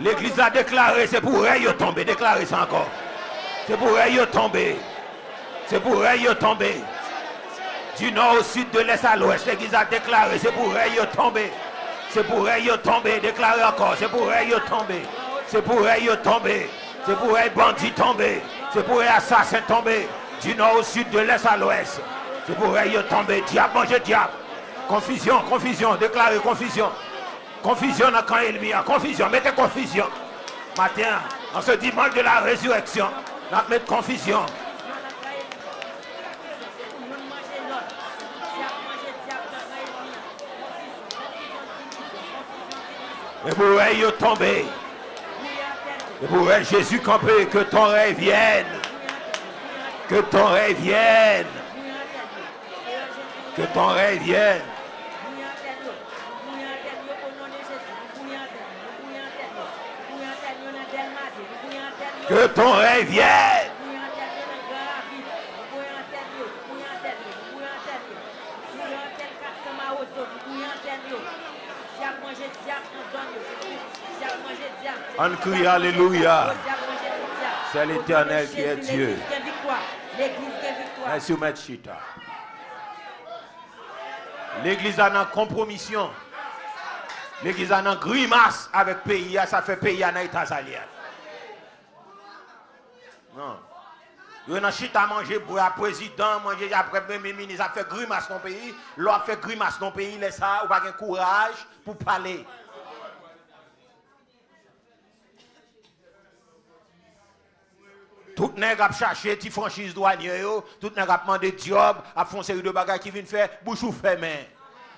L'église a déclaré, c'est pour eux tomber. Déclarez ça encore. C'est pour eux tomber. C'est pour eux tomber. Du nord au sud, de l'est à l'ouest, l'église a déclaré, c'est pour eux tomber. C'est pour eux tomber. Déclarez encore, c'est pour eux tomber. C'est pour eux tomber. C'est pour eux bandits tomber. C'est pour eux assassins tomber. Du nord au sud, de l'est à l'ouest. C'est pour eux tomber. Diable, manger diable. Confusion, confusion. Déclarez confusion. Confusion dans le camp ennemi. Confusion, mettez confusion. Matin, en ce dimanche de la résurrection, on va mettre confusion. Et pour eux tomber. Et pour eux Jésus camper. Que ton rêve vienne. Que ton rêve vienne. Que ton rêve vienne. Que ton rêve vienne. On crie alléluia. C'est l'Éternel qui est Dieu. Merci, Machita. L'église a une compromission. L'église a une grimace avec le pays. Ça fait pays à États-Unis. Non. Il y a un chita à manger pour le président, manger après le premier ministre. Ça fait grimace dans le pays. L'autre fait grimace dans le pays. Laisse ça, ou pas de courage pour parler. Tout nèg a cherché ti franchise douanier yo, tout nèg a demandé job, a font série de bagages qui viennent faire bouche ou fermé.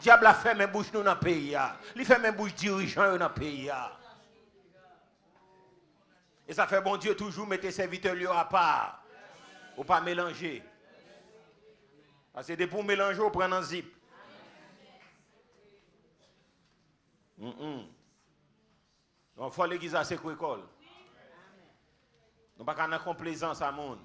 Diable a fermé bouche nous dans pays ya. Li fermé bouche dirigeant dans pays ya. Et ça fait bon Dieu toujours mettre serviteurs lui à part. Ou pas mélanger. Parce que pour mélanger, on prend un zip. Donc il faut l'église à cette école. Nous ne pouvons pas complaisance à monde.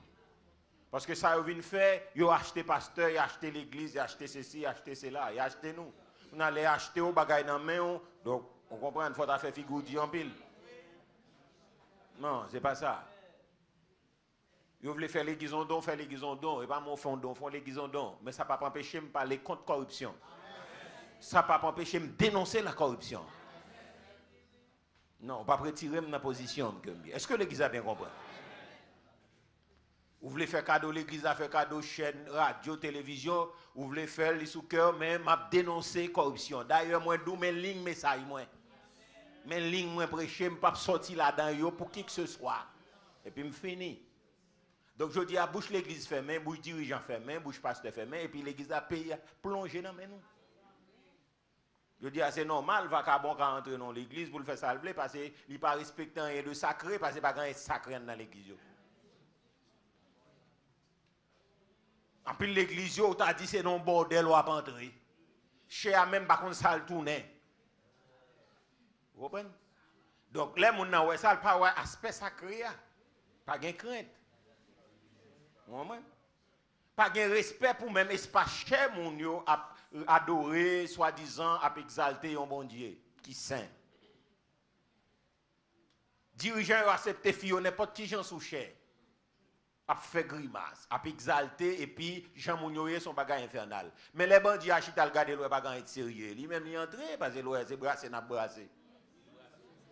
Parce que ça, ils viennent faire, ils ont acheté pasteur, ils ont acheté l'église, ils ont acheté ceci, ils ont acheté cela, ils ont acheté nous. On allait acheter au bagage dans la main, donc on comprend qu'il faut faire figure en pile. Non, ce n'est pas ça. Ils voulaient faire l'église en don, faire l'église en don. Et pas mon fond don, font l'église en don. Mais ça ne peut pas empêcher de me parler contre la corruption. Ça ne peut pas empêcher de me dénoncer la corruption. Non, on ne peut pas retirer ma position. Est-ce que l'église a bien compris? Vous voulez faire cadeau, l'église a fait cadeau, chaîne, radio, télévision, vous voulez faire les sous-cœurs, mais m'a dénoncé la corruption. D'ailleurs, moi, d'où mes lignes message, moi. Mes lignes, moi, prêcher, je ne peux pas sortir là-dedans pour qui que ce soit. Et puis, je finis. Donc, je dis à bouche l'église fermée, bouche dirigeant fermé, bouche pasteur fermé, et puis l'église a payé, plongé dans mes nous. Je dis, c'est normal, vagabond qui entre dans l'église pour le faire salver parce qu'il n'est pas respectant rien de sacré, parce qu'il n'y a pas de sacré dans l'église. En plus, l'église, on t'a dit c'est non bordel ou à pas entrer. Chez a même pas qu'on salle tourner. Vous comprenez? Donc, les gens n'ont pas un aspect sacré, pas de crainte. Vous comprenez? Pas de respect pour même espace cher, mon yo, à adorer, soi-disant, à exalter un bon Dieu qui saint. Dirigeant accepte fille n'importe qui gens sous cher. A fait grimace, a exalter et puis Jean Mounioye son bagage infernal. Mais les bandits a chita regarder le bagage sérieux. Lui même il entré parce que l'ouest c'est brassé n'a brassé.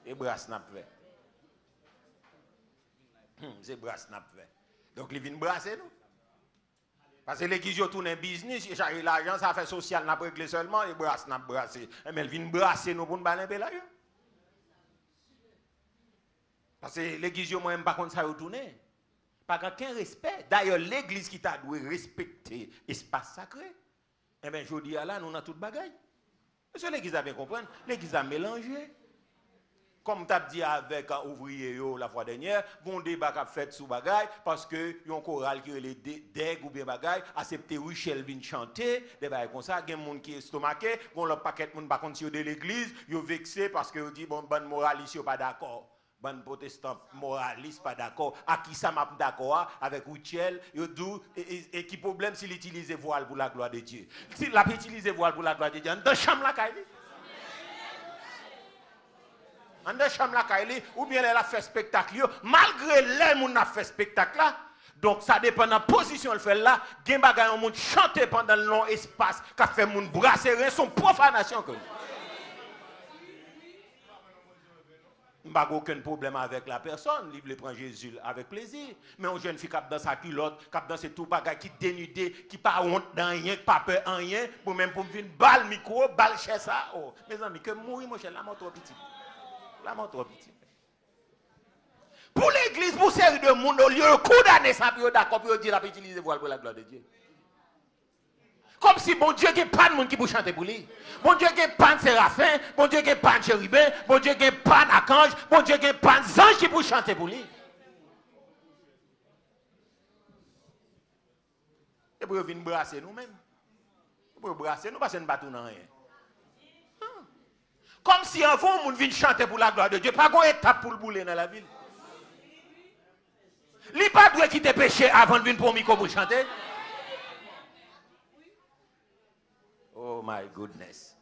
Et brasse n'a fait. C'est brasse n'a fait. Donc il vient brasser nous. Parce que l'église tourne un business, l'argent ça fait social n'a pas réglé seulement et brasse n'a brassé. Mais il vient brasser nous pour nous balancer un peu l'argent. Parce que l'église moi même pas contre ça retourner. Pas aucun respect. D'ailleurs, l'église qui t'a dû respecter l'espace sacré, eh bien, je dis là, nous avons tout bagaille. Parce que l'église a bien compris, l'église a mélangé. Comme tu as dit avec un ouvrier la fois dernière, bon débat qu'a fait sous bagaille, parce que y a un choral qui est les dèg ou bien bagaille, accepter Richel vient chanter, des bagailles comme ça, il y a des gens qui sont stomaqués, bon, le paquet de gens par contre de l'église, ils sont vexés parce que dit bon, bonne moraliste, ils sont pas d'accord. Bon protestant moraliste pas d'accord. À qui ça m'a d'accord avec Richel, et qui problème s'il utilise voile pour la gloire de Dieu. S'il a utilisé voile pour la gloire de Dieu, dans chambre la caille. Dans chambre la caille ou bien elle a fait spectacle malgré les gens a fait spectacle là. Donc ça dépend de la position elle fait là, gen bagay on monde chanter pendant le long espace qu'a fait moun brasser son profanation que pas aucun problème avec la personne, il prend Jésus avec plaisir. Mais une jeune fille qui dans sa culotte, qui dans ce tout bagage, qui dénudé, qui pas honte dans rien, qui pas peur en rien, pour même pour venir balle micro, balle chez ça. Oh, mes amis, que mourir mon cher, la mort trop petit. La mort trop petit. Pour l'église, pour série de monde, au lieu de condamner ça, puis d'accord, puis dire la peut utiliser voile pour la gloire de Dieu. Comme si bon Dieu n'a pas de monde qui peut chanter pour lui. Bon Dieu n'a pas de séraphin, bon Dieu n'a pas de chérubin, bon Dieu n'a pas d'archange, bon Dieu n'a pas d'ange qui peut chanter pour lui. Et pour venir brasser nous-mêmes. Pour brasser nous parce que nous ne battons rien. Comme si un fond, on vient chanter pour la gloire de Dieu, pas qu'on étape pour le bouler dans la ville. Il n'est pas doit quitter péché avant de venir pour micro pour chanter. Oh my goodness.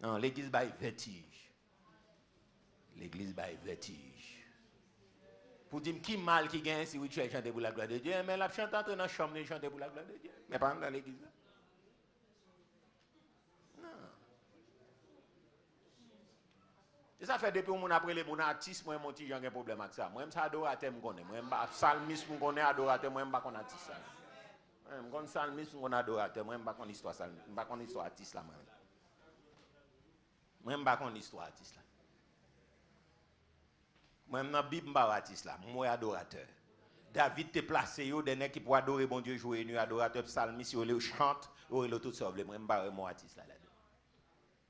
Non, l'église by vertige. L'église by vertige. Pour dire qui mal qui gagne si vous chantez pour la gloire de Dieu, mais la chante entre dans la chambre et chanter pour la gloire de Dieu. Mais pas dans l'église. Non. Et ça fait depuis que après les bons artistes, moi, mon petit, j'ai un problème avec ça. Moi, je suis adorateur, je connais. Moi, je suis psalmiste, je connais adorateur, moi, je ne suis pas artiste. Je suis psalmiste, je connais adorateur, moi, je ne suis pas histoire psalmiste, je ne suis pas histoire artiste là. Moi, je ne suis pas histoire artiste là. Moi, je ne suis pas Bible artiste là, moi, je suis adorateur. David te placé, yo, des nègres qui pour adorer bon Dieu, jouer nu adorateur, psalmiste, yo, chante, yo, tout sauvé. Moi, je ne suis pas mon artiste là.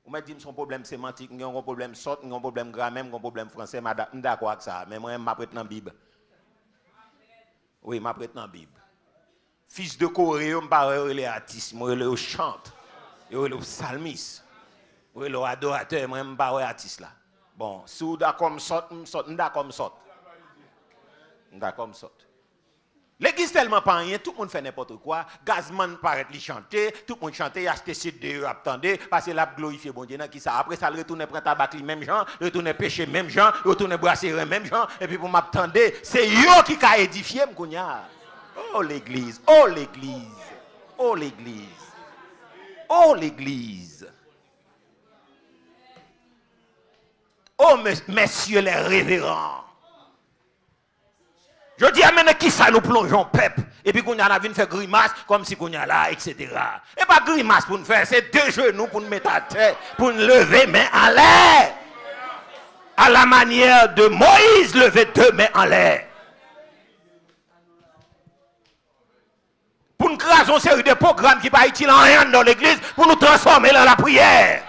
Vous me dites son problème sémantique, un problème sort, un problème grammaire, un problème français, je suis d'accord avec ça, mais moi, je m'apprête dans la Bible. Oui, je m'apprête dans la Bible. Fils de Corée, je ne parle pas artiste, moi, je chante, je suis psalmiste, je suis adorateur, moi, je ne parle pas artiste là. Bon, si vous êtes d'accord comme sort, je suis d'accord comme sort. D'accord comme sort. L'église tellement pas rien, tout le monde fait n'importe quoi. Gazman paraît lui chanter, tout le monde chante, il achète ses deux, attendez, parce que l'a glorifié bon Dieu, qui ça. Après ça, il retourne prendre tabac, même gens, il retourne pécher, même gens, il retourne brasser, même gens, et puis pour m'attendre, c'est eux qui a édifié, m'kounya. Oh l'église, oh l'église, oh l'église, oh l'église. Oh messieurs les révérends. Je dis à maintenant qui ça nous plongeons peuple. Et puis qu'on y a vu faire grimace comme si qu'on y a là, etc. Et pas grimace pour nous faire, c'est deux genoux pour nous mettre à terre, pour nous lever main en l'air. À la manière de Moïse, lever deux mains en l'air. Pour nous craser une série de programmes qui ne sont pas utiles en rien dans l'église pour nous transformer dans la prière.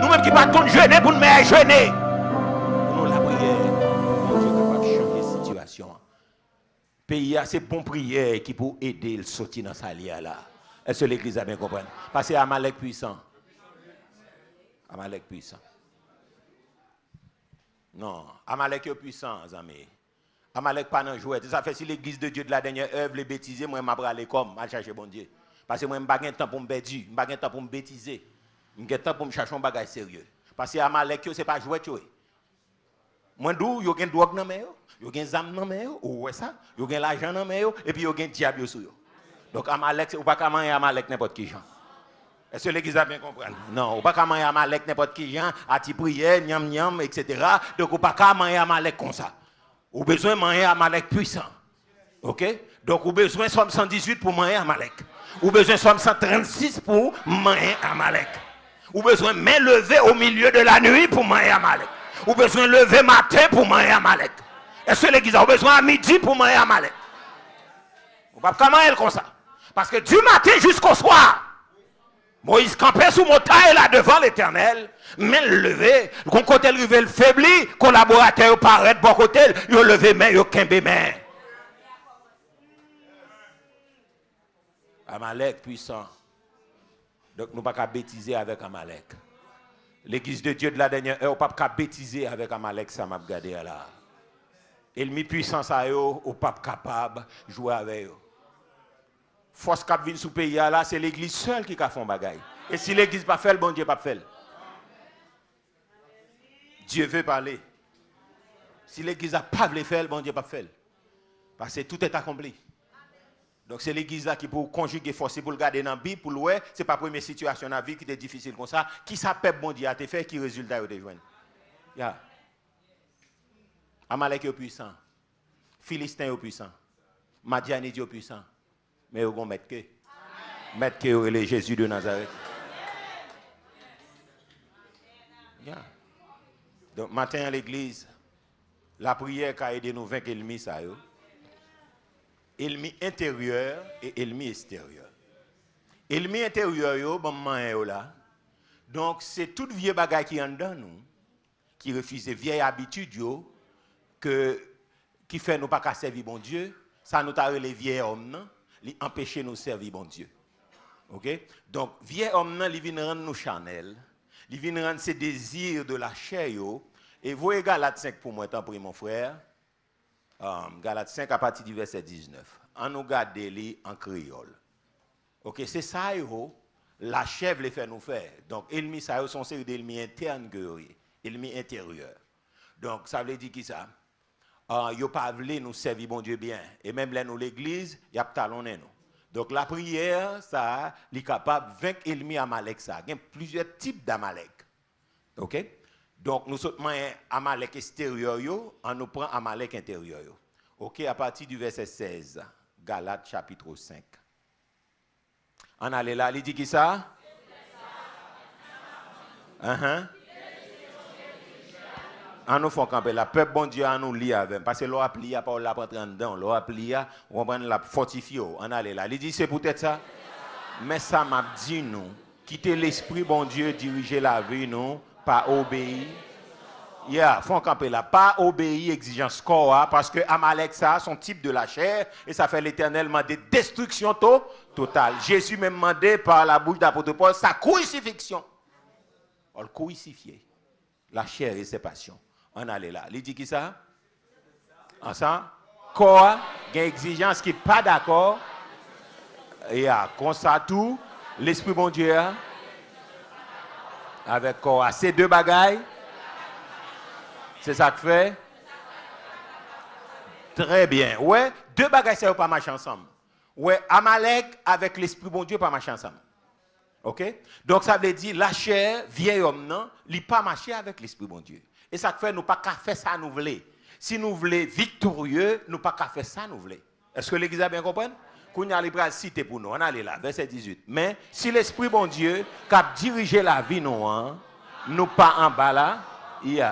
Nous-mêmes qui ne pouvons jeûner pour nous mettre jeûner. Pour nous la prière, Dieu est capable de changer la situation. Pays a c'est bon prière qui peut aider le sortir dans sa lia là. Est-ce que l'église a bien compris? Parce que Amalek puissant. Amalek puissant. Non, Amalek est puissant, amis. Amalek pas dans jouet. Ça fait si l'église de Dieu de la dernière œuvre les bêtiser, moi je vais aller comme, je chercher bon Dieu. Parce que moi je n'ai pas de temps pour me bêtiser, je n'ai pas de temps pour me bêtiser. Je n'ai pas de temps pour me chercher un bagage sérieux. Parce que Amalek ce n'est pas jouet. Moi d'où il y a une drogue dans main, il y a une âme dans main, ou ça, il y a l'argent dans main et puis il y a un diable sur eux. Donc Amalek ou pas comment Amalek n'importe qui gens. Est-ce que l'église a bien compris? Non, ou pas comment Amalek n'importe qui gens, à ti prière, niam niam, etc. Donc ou pas comment Amalek comme ça. Ou besoin manger Amalek puissant. OK? Donc ou besoin Somme 118 pour manger Amalek. Ou besoin Somme 136 pour manger Amalek. Ou besoin main levée au milieu de la nuit pour manger Amalek. Ou besoin lever matin pour manger Amalek. Est-ce que l'église a besoin à midi pour manger Amalek? Ou pas comment elle comme ça? Parce que du matin jusqu'au soir, Moïse campait sous montagne là devant l'Éternel, mais levé, quand côté levé le faibli, collaborateur paraît de bon côté, il levé main, il kembe main. Amalek puissant. Donc nous ne pouvons pas bêtiser avec Amalek. L'église de Dieu de la dernière heure, on ne peut pas bêtiser avec Amalek, ça m'a regardé là. Et le puissant ça yo, on pas capable de jouer avec eux. Force qui vient sous pays là, c'est l'église seule qui a fait un bagaille. Et si l'église pas fait, le bon Dieu pas fait. Dieu veut parler. Si l'église n'a pas voulu faire, le bon Dieu pas fait. Parce que tout est accompli. Donc c'est l'église là qui peut conjuguer force pour le garder dans la Bible, pour le c'est pas la première situation dans la vie qui est difficile comme ça. Qui s'appelle bon Dieu a te fait, qui résultat de joindre. Yeah. Amalek est puissant. Philistin est puissant. Madianite est puissant. Mais vous allez mettre que. Mettre que le Jésus de Nazareth. Yeah. Donc, matin à l'église, la prière qui a aidé nous vaincre l'ennemi, ça y est. Ennemi intérieur et ennemi extérieur. Ennemi intérieur, yo, bon, là. Donc, c'est toute vieille bagaille qui est en dedans nous, qui refuse vieille habitude, qui fait nous pas servir bon Dieu. Ça nous a les vieux hommes, qui empêcher nous servir bon Dieu. OK? Donc, vieux homme, il vient rendre nous charnel, il vient rendre ses désirs de la chair, et voyez Galates 5 pour moi, tant pour mon frère. Galates 5 à partir du verset 19. On nous garde en créole. OK, c'est ça, la chèvre les fait nous faire. Donc, ennemis, ça, sont série d'ennemis internes, ennemis intérieurs. Donc, ça veut dire qui ça? Yo pas voulu nous servir bon Dieu bien. Et même là, nous, l'église, il y a talonné nous. Donc, la prière, ça, il est capable de vaincre l'ennemi Amalek, ça. Il y a plusieurs types d'Amalek. OK? Donc, nous sommes Amalek extérieur, on nous prend Amalek intérieur. OK, à partir du verset 16, Galates chapitre 5. On allait là, il dit qui ça? On nous fait camper la peuple bon Dieu, on nous lit avec. Parce que l'on a plié, pas la prendre en dedans, l'on a plié, on va la fortifier. On allait là, il dit c'est peut-être ça. Mais ça m'a dit nous, quitter l'esprit bon Dieu, diriger la vie, nous. Pas obéir. Faut camper là. Pas obéir, exigence quoi, parce que Amalek, ça, son type de la chair, et ça fait l'Éternel demander destruction totale. Jésus m'a demandé par la bouche d'apôtre Paul sa crucifixion. On le crucifier. La chair et ses passions. On allait là. Il dit qui ça? Ensemble? Quoi? Il y a une exigence qui n'est pas d'accord. Et comme ça tout, l'Esprit bon Dieu, avec quoi? Ces deux bagailles, c'est ça que fait? Très bien. Ouais, deux bagailles, ça ne va pas marcher ensemble. Ouais, Amalek avec l'Esprit bon Dieu, pas marcher ensemble. OK? Donc ça veut dire, la chair, vieil homme, non, il n'a pas marché avec l'Esprit bon Dieu. Et ça fait nous pas qu'à faire ça nous voulons. Si nous voulons victorieux, nous pas qu'à faire ça nous voulons. Est-ce que l'église a bien compris? Qu'on a libre à citer pour nous. On allait là, verset 18. Mais si l'Esprit bon Dieu qui a dirigé la vie nous, nous pas en bas là, il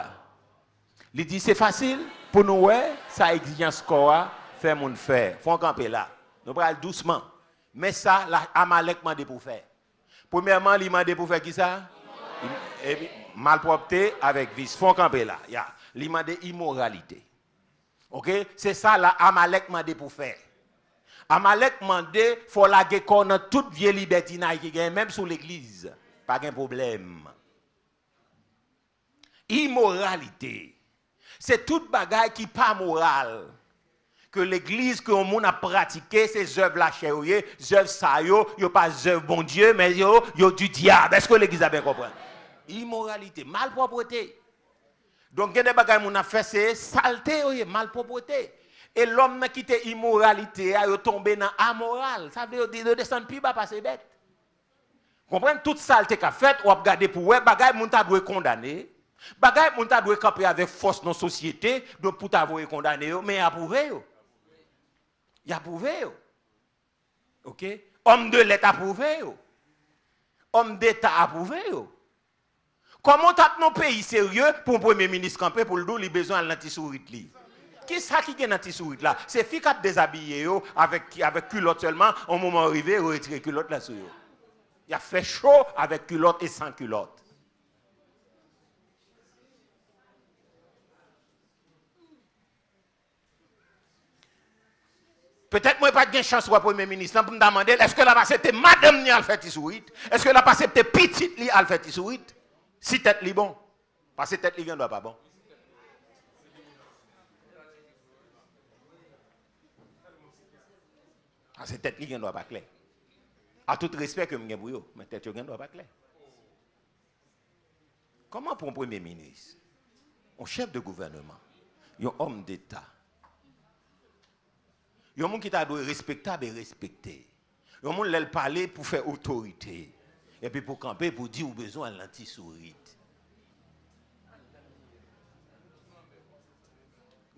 dit c'est facile. Pour nous, ça exigence quoi, faire mon faire. Faut camper là. Nous parlons doucement. Mais ça, la Amalek m'a dit pour faire. Premièrement, il m'a dit pour faire qui ça? Malpropreté avec vice. Faut camper là. Il m'a dit immoralité. OK? C'est ça, la Amalek m'a dit pour faire. Amalek m'a dit, faut la qu'on a toute vieille libertinaille qui gagne, même sous l'église. Pas de problème. Immoralité. C'est toute bagaille qui pas morale. Que l'église que on a pratiqué ces œuvres là chez eux, œuvres ça yo pas œuvres bon Dieu mais yo du diable. Est-ce que l'église a bien compris? Immoralité, malpropreté. Donc il y a des bagailles qu'on a fait c'est saleté, malpropreté. Et l'homme qui était immoralité a tombé dans amoral. Ça veut dire de descendre plus bas passer bête. Comprenez toute saleté qu'a fait ou regarder pour ouais bagaille moun ta doit condamner. Bagaille moun ta doit camper avec force dans société donc pour t'avoir condamné mais approuvé yo. Il a prouvé. OK? Homme de l'État approuvé. Homme d'État approuvé. Comment t'as nos pays sérieux pour un premier ministre camper pour le dos, il a besoin de l'anti-sourite. Qui ça qui est l'anti-sourite là? C'est filles qui ont déshabillé avec culotte seulement, au moment arrivé, ils retirent culotte là sur eux. Il a fait chaud avec culotte et sans culotte. Peut-être moi pas de chance pour le premier ministre pour me demander est-ce que la passe c'était madame ni al fait sourite? Est-ce que la passe c'était petite li al fait sourite? Si tête li bon. Parce que tête li doit pas bon. Parce que tête li doit pas clair. À tout respect que m'gen pour yo, mais tête yo doit pas clair. Comment pour un premier ministre, un chef de gouvernement, un homme d'État il y a des gens qui doivent respectable et respecter. Il y a des gens qui parler pour faire autorité. Et puis pour camper, pour dire au besoin de l'anti-sourite.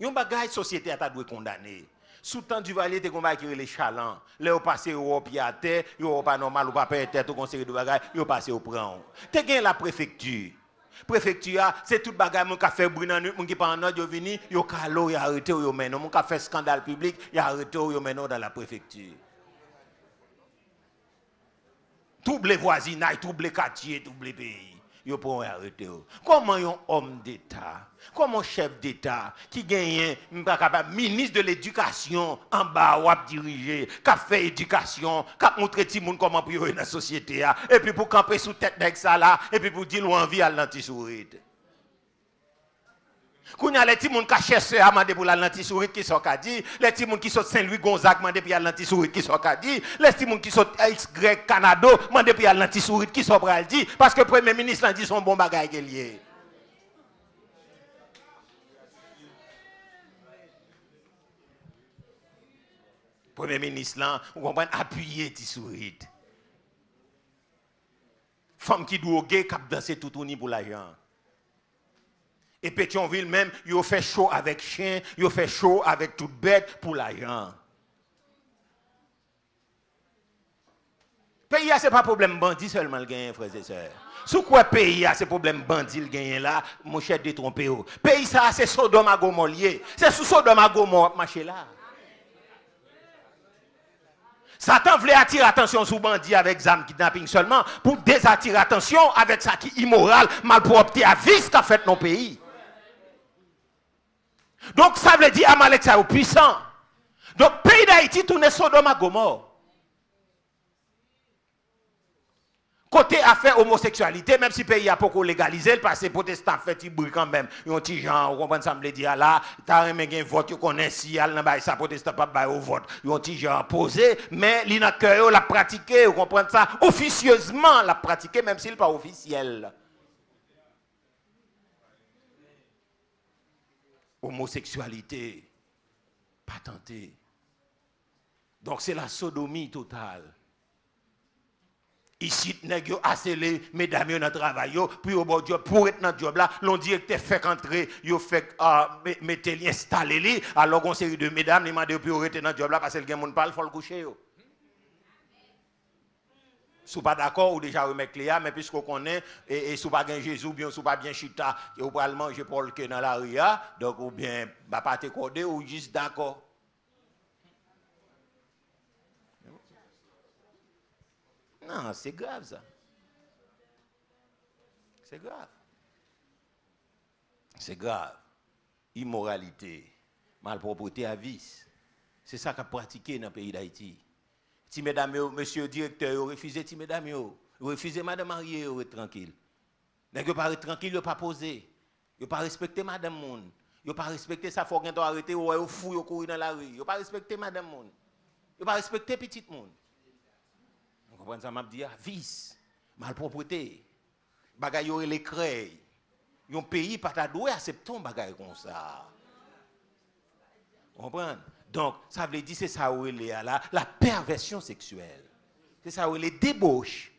Il y a des gens qui la société a doit condamner. Sous temps du Valier, tu as les chalands. Là, vous passez au pied à terre, vous pas normal, vous pas payer tête, vous conseil de bagages, vous passez au prend. Tu as la préfecture. Préfecture, c'est tout bagage mon qui fait bruit dans mon qui pas en ordre vini, yo calo yo arrêté yo meno, mon qui fait scandale public, yo arrêté yo meno dans la préfecture. Tout les voisinage, tout les quartiers, tout les pays, yo pour arrêter. Comment un homme d'État, comment chef d'État qui gagne ministre de l'éducation en bas ou diriger, qui a fait éducation, qui a montré tout le monde comment prier dans la société et puis pour camper sous tête avec ça là et puis pour dire l'envie à l'anti-sourite. Quand il y a les petits gens qui cherchent à demander pour l'anti-sourite qui sont dit, les petits gens qui sont Saint-Louis-Gonzague demander pour l'anti-sourite qui sont dit, les petits gens qui sont XY Canada demander pour l'anti-sourite qui sont dit parce que le Premier ministre a dit son bon bagage qui est lié. Premier ministre là, vous comprenez, appuyer l'anti-sourite. Femme qui doit cap danser tout au niveau pour l'argent. Et Pétionville même, il fait chaud avec chien, il fait chaud avec toute bête pour l'argent. Pays ce n'est pas problème bandit seulement le gagne, frères et sœurs. Sous quoi pays c'est problème bandit le gagne là, mon cher détrompé. Pays ça c'est Sodome à Gomorrhe lié. C'est sous Sodome à Gomorrhe marché là. Satan voulait attirer attention sur bandit avec zam kidnapping seulement pour désattirer attention avec ça qui est immoral, malpropreté à vice qu'a fait nos pays. Donc ça veut dire Amalek ça est puissant. Donc pays d'Haïti tourne Sodome à Gomorrhe. Côté affaire homosexualité, même si le pays a beaucoup légalisé, parce que les protestants fait des bruit quand même. Ils ont des gens, vous comprenez ça me dire là, t'as un vote, vous connaissez si elle n'a ça protestant pas au vote. Ils ont des gens posés, mais ils n'ont que la pratiquer, vous comprenez ça, officieusement la pratiquer, même s'il n'est pas officiel. Homosexualité, patentée. Donc c'est la sodomie totale. Ici, nèg yo asselé mesdames yo dans travail yo, puis au bon job pour être dans job là, l'on directeur fait entrer, yo fait mettre li installer li, alors qu'on série de mesdames li mande puis rester dans job là parce que le gen moun parle faut le coucher yo. Si vous pas d'accord, ou déjà remettre Cléa, mais puisqu'on connaît, et si vous pas bien Jésus, ou bien si vous pas bien Chita, et vous pas manger Paul que dans la ria, donc ou bien, bah, pas te coder, ou juste d'accord. Non, c'est grave ça. C'est grave. C'est grave. Immoralité, malpropreté à vice. C'est ça qu'a pratiqué dans le pays d'Haïti. Si mesdames, monsieur le directeur, vous refusez, si mesdames, vous refusez madame mariée, vous êtes tranquille. Vous pas être tranquille, vous pas posé. Vous pas respecter madame monde. Vous pas respecter ça, faut qu'on arrêter, vous fou, vous courir dans la rue. Vous pas respecter madame monde. Vous pas respecter petit monde. Vous comprenez ça, m'a dit, vice, malpropreté. Bagay yo les créé. Yon pays pas ta doué accepter un bagay comme ça. Vous comprenez? Donc, ça veut dire c'est ça où il est là, la perversion sexuelle. C'est ça où il est débauche.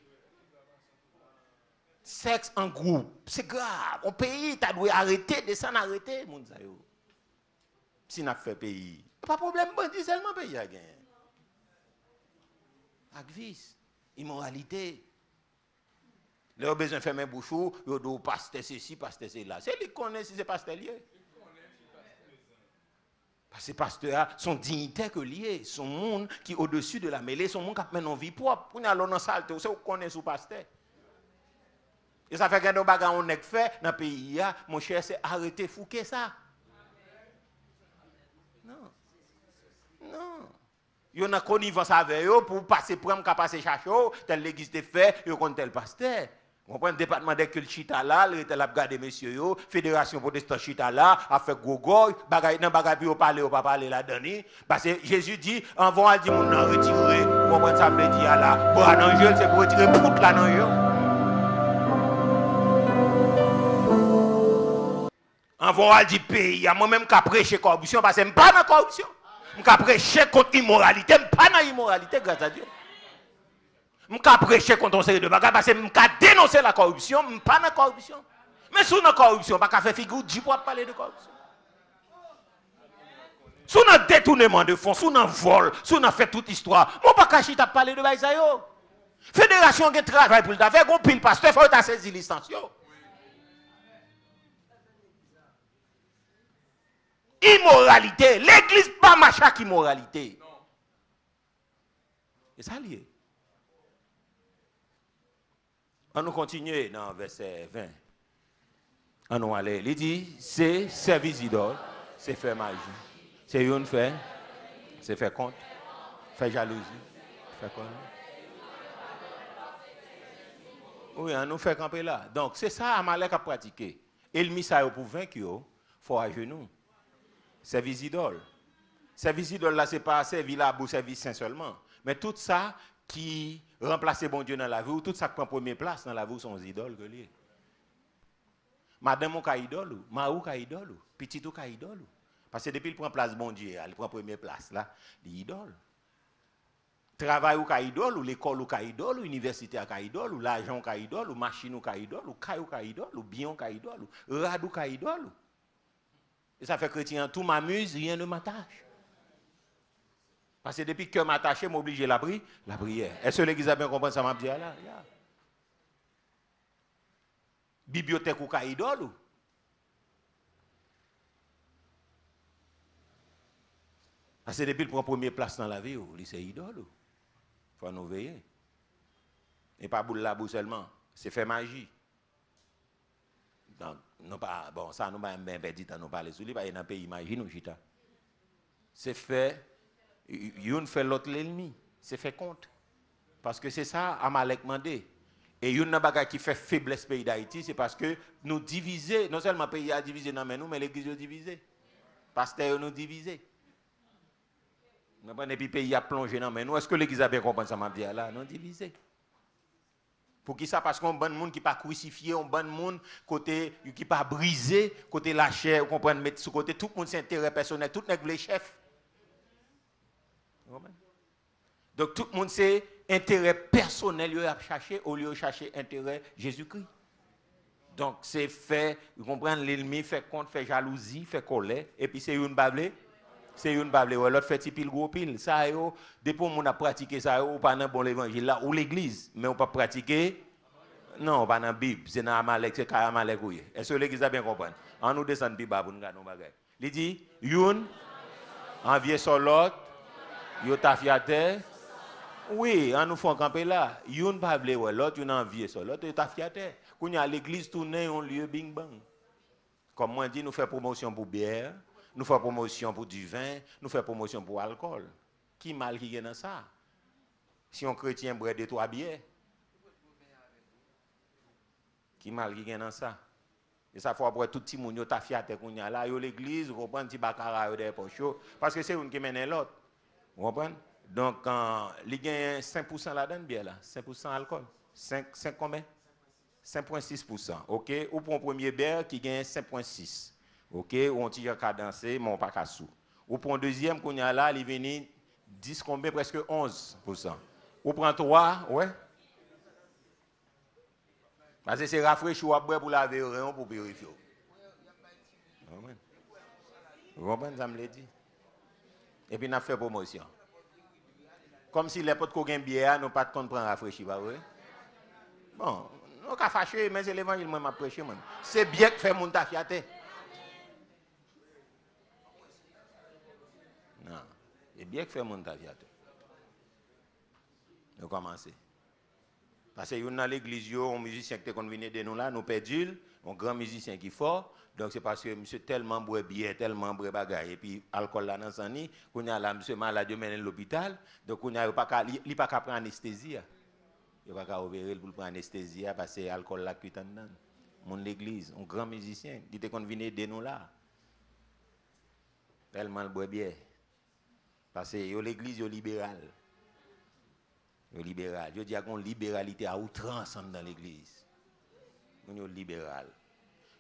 Sexe en groupe, c'est grave. Un pays ta doué arrêter, descendre arrêter moun sa yo. Si n'a fait pays, pas de problème, bandit seulement pays a gagné. Ak vice, immoralité. Là, besoin de faire mes bouchons, il doit pasteur ceci, pasteur cela. C'est lui qui connaît si c'est pasteur lié. Parce que pasteur son dignité que lié, son monde qui est au-dessus de la mêlée, son monde qui a mené une vie propre. Pour nous aller dans la salle, c'est vous connaissez sous pasteur. Et ça fait que nous bagarre on est fait dans le pays, mon cher, c'est arrêter fouquer ça. Non. Non. Il y a une connivence avec eux pour passer pour me passer chacho, tel l'église de fait, il y a tel pasteur. On prend le département de culte chita là, il a regardé messieurs yo, fédération protestante chita là, a fait gogoy, bagay nan bagay puis parler ou pas parler là-dedans. Parce que Jésus dit, en vont al dit mon nan retirer, on prend ça veut dire là, pour nan jeu, c'est pour retirer pout là nan yo. En vont al dit pays, moi même qu'a prêcher corruption parce que me pas dans corruption. Me qu'a prêcher contre immoralité, me pas dans immoralité grâce à Dieu. Je vais prêcher contre un série de bagages parce que je vais dénoncer la corruption, je ne suis pas dans la corruption. Mais si on a corruption, je ne vais pas faire figure, je ne peux pas parler de corruption. Si on a détournement de fonds, si on a vol, si on a fait toute histoire, je ne vais pas cacher de parler de bagages. Fédération qui travaille pour le faire, on pile pasteur, il faut saisir licence. Immoralité, l'église pas marche avec immoralité. Et ça lié. On nous continue dans verset 20. On nous aller. Il dit, c'est service idole, c'est faire magie. C'est une fait, c'est faire compte, faire jalousie, faire quoi? Oui, on nous fait camper là. Donc, c'est ça Amalek a pratiqué. Et le mis ça pour vaincre, il faut à genoux. Service idole. Service idole là, c'est pas servir là pour service saint seulement. Mais tout ça qui remplacer bon Dieu dans la vie, ou tout ça qui prend première place dans la vie, sont des idoles que lié. Madame ou ka idole, Maou ka idole, petit ou ka idole. Parce que depuis il prend place bon Dieu, il prend première place là, l'idole. Travail ou ka idole, ou l'école ou ka idole, ou université ou ka idole, ou l'argent ou ka idole, ou machine ou ka idole, ou caille ou ka idole, ou bien ou ka idole, ou rad ou ka idole. Et ça fait chrétien, tout m'amuse, rien ne m'attache. Parce que depuis que je m'attache, je m'oblige la prière. Est-ce que l'église a bien compris ça m'a dit là? Bibliothèque ou idole? Parce que depuis qu'il prend première place dans la vie, c'est idole. Il faut nous veiller. Et pas boule la boue seulement, c'est faire magie. Donc, non pas, bon, ça nous va bien dit à nous parler sur lui, parce que dans le pays, imagine, c'est fait. Yon fait l'autre l'ennemi, c'est fait compte. Parce que c'est ça, Amalek mandé. Et yon n'a pas qui fait faiblesse pays d'Haïti, c'est parce que nous divisons, non seulement le pays a divisé dans nous, mais l'église a divisé. Pasteur nous divisé. Et puis le pays a plongé dans nous. Est-ce que l'église a bien compris ça m'a dit là? Non, divisé. Pour qui ça? Parce qu'on bon monde qui pas crucifié, on bon monde côté qui pas brisé, côté la chair, on comprend mettre sur côté tout le monde c'est intérêt personnel, tout n'est que les chefs. Donc tout le monde c'est intérêt personnel il a cherché au lieu de chercher intérêt Jésus-Christ. Donc c'est fait, vous comprenez, l'ennemi fait compte, fait jalousie, fait colère et puis c'est une bablée C'est une pas l'autre fait petit pile gros pile. Ça yo, depuis on a pratiqué ça ou pas dans bon l'évangile là ou l'église, mais on pas pratiquer non, pas dans la Bible, c'est dans Amalek, c'est Amalek oui. Est-ce que l'église a bien compris? On nous descend plus bas pour nous regarder nos bagages. Il dit une envier sur l'autre, yo tafiate. Oui, on nous fait camper là. Une pas vle ouais, l'autre une envier sur l'autre, yo tafiate. Quand y a l'église tourner un lieu bing bang. Comme moi dit, nous faisons promotion pour bière, nous faisons promotion pour du vin, nous faisons promotion pour alcool. Qui mal qui est dans ça? Si un chrétien boit 2-3 bières, qui mal qui est dans ça? Et ça faut après tout petit monde yo ta fiate qu'on y a là, yo l'église, vous comprenez, petit baccarat des poches parce que c'est une qui mène l'autre. Vous comprenez? Donc il y a 5% là-dedans bière là, 5% alcool. 5 combien? 5,6%. OK, ou pour un premier bière qui gagne 5,6. OK, ou on tire qu'à danser, mais on pas qu'à sous. Ou pour un deuxième qu'on y a là, il vient 10 combien presque 11%. Ou prend 3, ouais. Parce que c'est rafraîchi ou boire pour laver rien pour purifier. Vous comprenez ça me l'a dit. Et puis on a fait promotion. Comme si les potes qui ont bière, nous pas de compte prendre rafraîchi, pas vrai? Bon, on a fâché, mais c'est l'évangile moi m'a prêché moi. C'est bien que fait mon ta fiaté. Non, c'est bien que fait mon ta fiaté. Nous commençons. Parce que dans l'église, un musicien qui est venu de nous là, nous perdus, un grand musicien qui est fort. Donc c'est parce que monsieur tellement boit bien, tellement boit bagaille, et puis alcool là dans son nez, qu'on a là monsieur malade mené à l'hôpital, donc on a pas qu'à prendre anesthésie. Il pas qu'à opérer pour prendre anesthésie parce que alcool là qui est dedans. Mon l'église, un grand musicien qui était venu de nous là. Tellement boit bien. Parce que l'église est libérale. Libéral. Je dis qu'on libéralité à outrance dans l'église. On est libéral.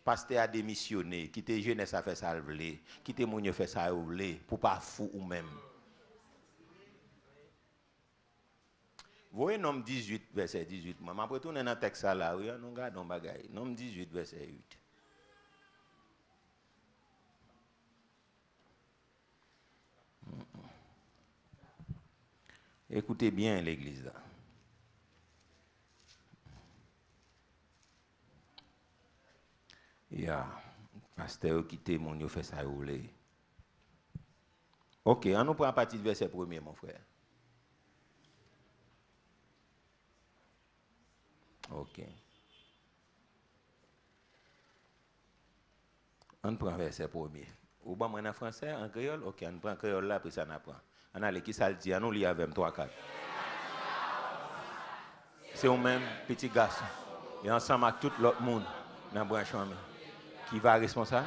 Pasteur a démissionné, quitter jeunesse a fait ça le vle, quitter moun yo fait ça le vle pour pas fou ou même. Vous voyez Nom 18 verset 18. Moi après tourner dans texte là, oui, nous regardons bagaille. Nom 18 verset 8. Écoutez bien l'église là. Il y a pasteur qui était mon yo fait ça rouler. OK, on nous prend à partir du verset 1er mon frère. OK. On prend verset 1er. Ou ba moi en français, en créole, OK, on prend créole là puis ça n'apprend. On a les qui ça le dit, on lit avec 3-4. C'est au même petit garçon. Et ensemble avec tout l'autre monde dans la branche qui va responsable.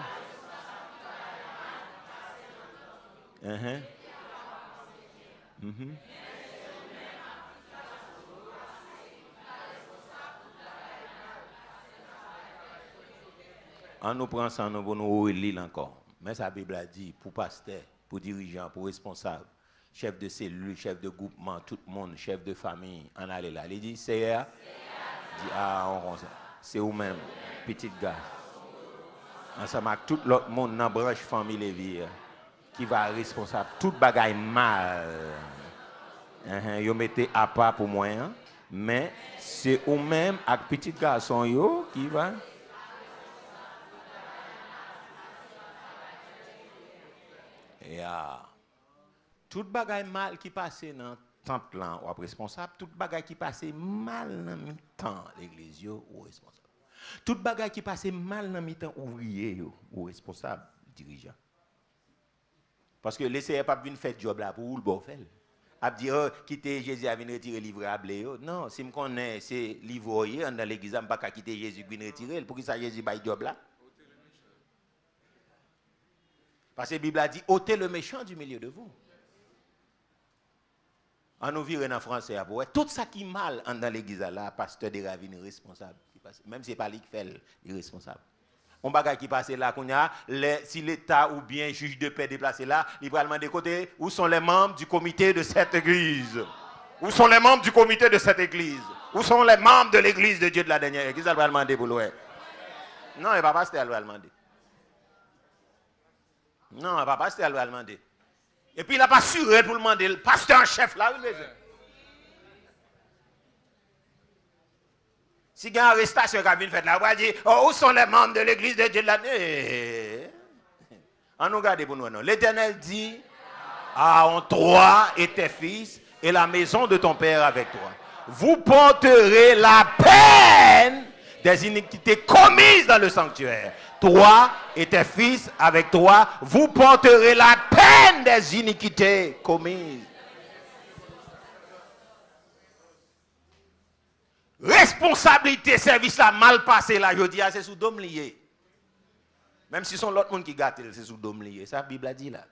On nous prend ça, nous nous relire encore. Mais sa Bible a dit pour pasteur, pour dirigeant, pour responsable, chef de cellule, chef de groupement, tout le monde, chef de famille, on allait là. Il dit, c'est dit, c'est vous-même, petit gars. Ensemble avec tout l'autre monde dans la branche famille Lévi, qui va être responsable. Tout bagaille mal. Vous mettez à part pour moi, hein? Mais c'est vous-même avec petit garçon yo qui va. Tout bagaille mal qui passe dans le temple là, ou responsable, tout bagaille qui passe mal dans le temps l'église ou responsable. Tout bagaille qui passe mal dans le temps ouvrier ou responsable, dirigeant. Parce que l'essayeur pas venir faire job là pour le bon faire. A dire quitter Jésus à venir retirer livrable. Non, si me connais c'est livroyer dans l'église, pas qu'à quitter Jésus venir retirer pour qui ça Jésus bail job là. Parce que la Bible a dit ôtez le méchant du milieu de vous. On nous vire en français à tout ça qui est mal dans l'église là, pasteur de ravine responsable. Même si ce n'est pas lui qui fait, il est responsable. On bagage qui passe là, si l'État ou bien juge de paix déplacé là, il va demander côté où sont les membres du comité de cette église? Où sont les membres du comité de cette église? Où sont les membres de l'église de Dieu de la dernière église? Il va demander pour l'ouest. Non, il ne va pas pasteur, il va demander. Non, il ne va pas pasteur, il va demander. Et puis il n'a pas assuré pour demander le pasteur en chef là, oui, monsieur. Si il y a une arrestation qui a fait là, on va dire, oh, où sont les membres de l'église de Dieu de l'année? On nous regarde pour nous, non. L'Éternel dit, Aaron, toi et tes fils et la maison de ton père avec toi. Vous porterez la peine des iniquités commises dans le sanctuaire. Toi et tes fils avec toi, vous porterez la peine des iniquités commises. Responsabilité, service là, mal passé là, je dis, c'est sous dôme lié. Même si c'est l'autre monde qui gâte, c'est sous dôme lié. Ça, la Bible a dit là.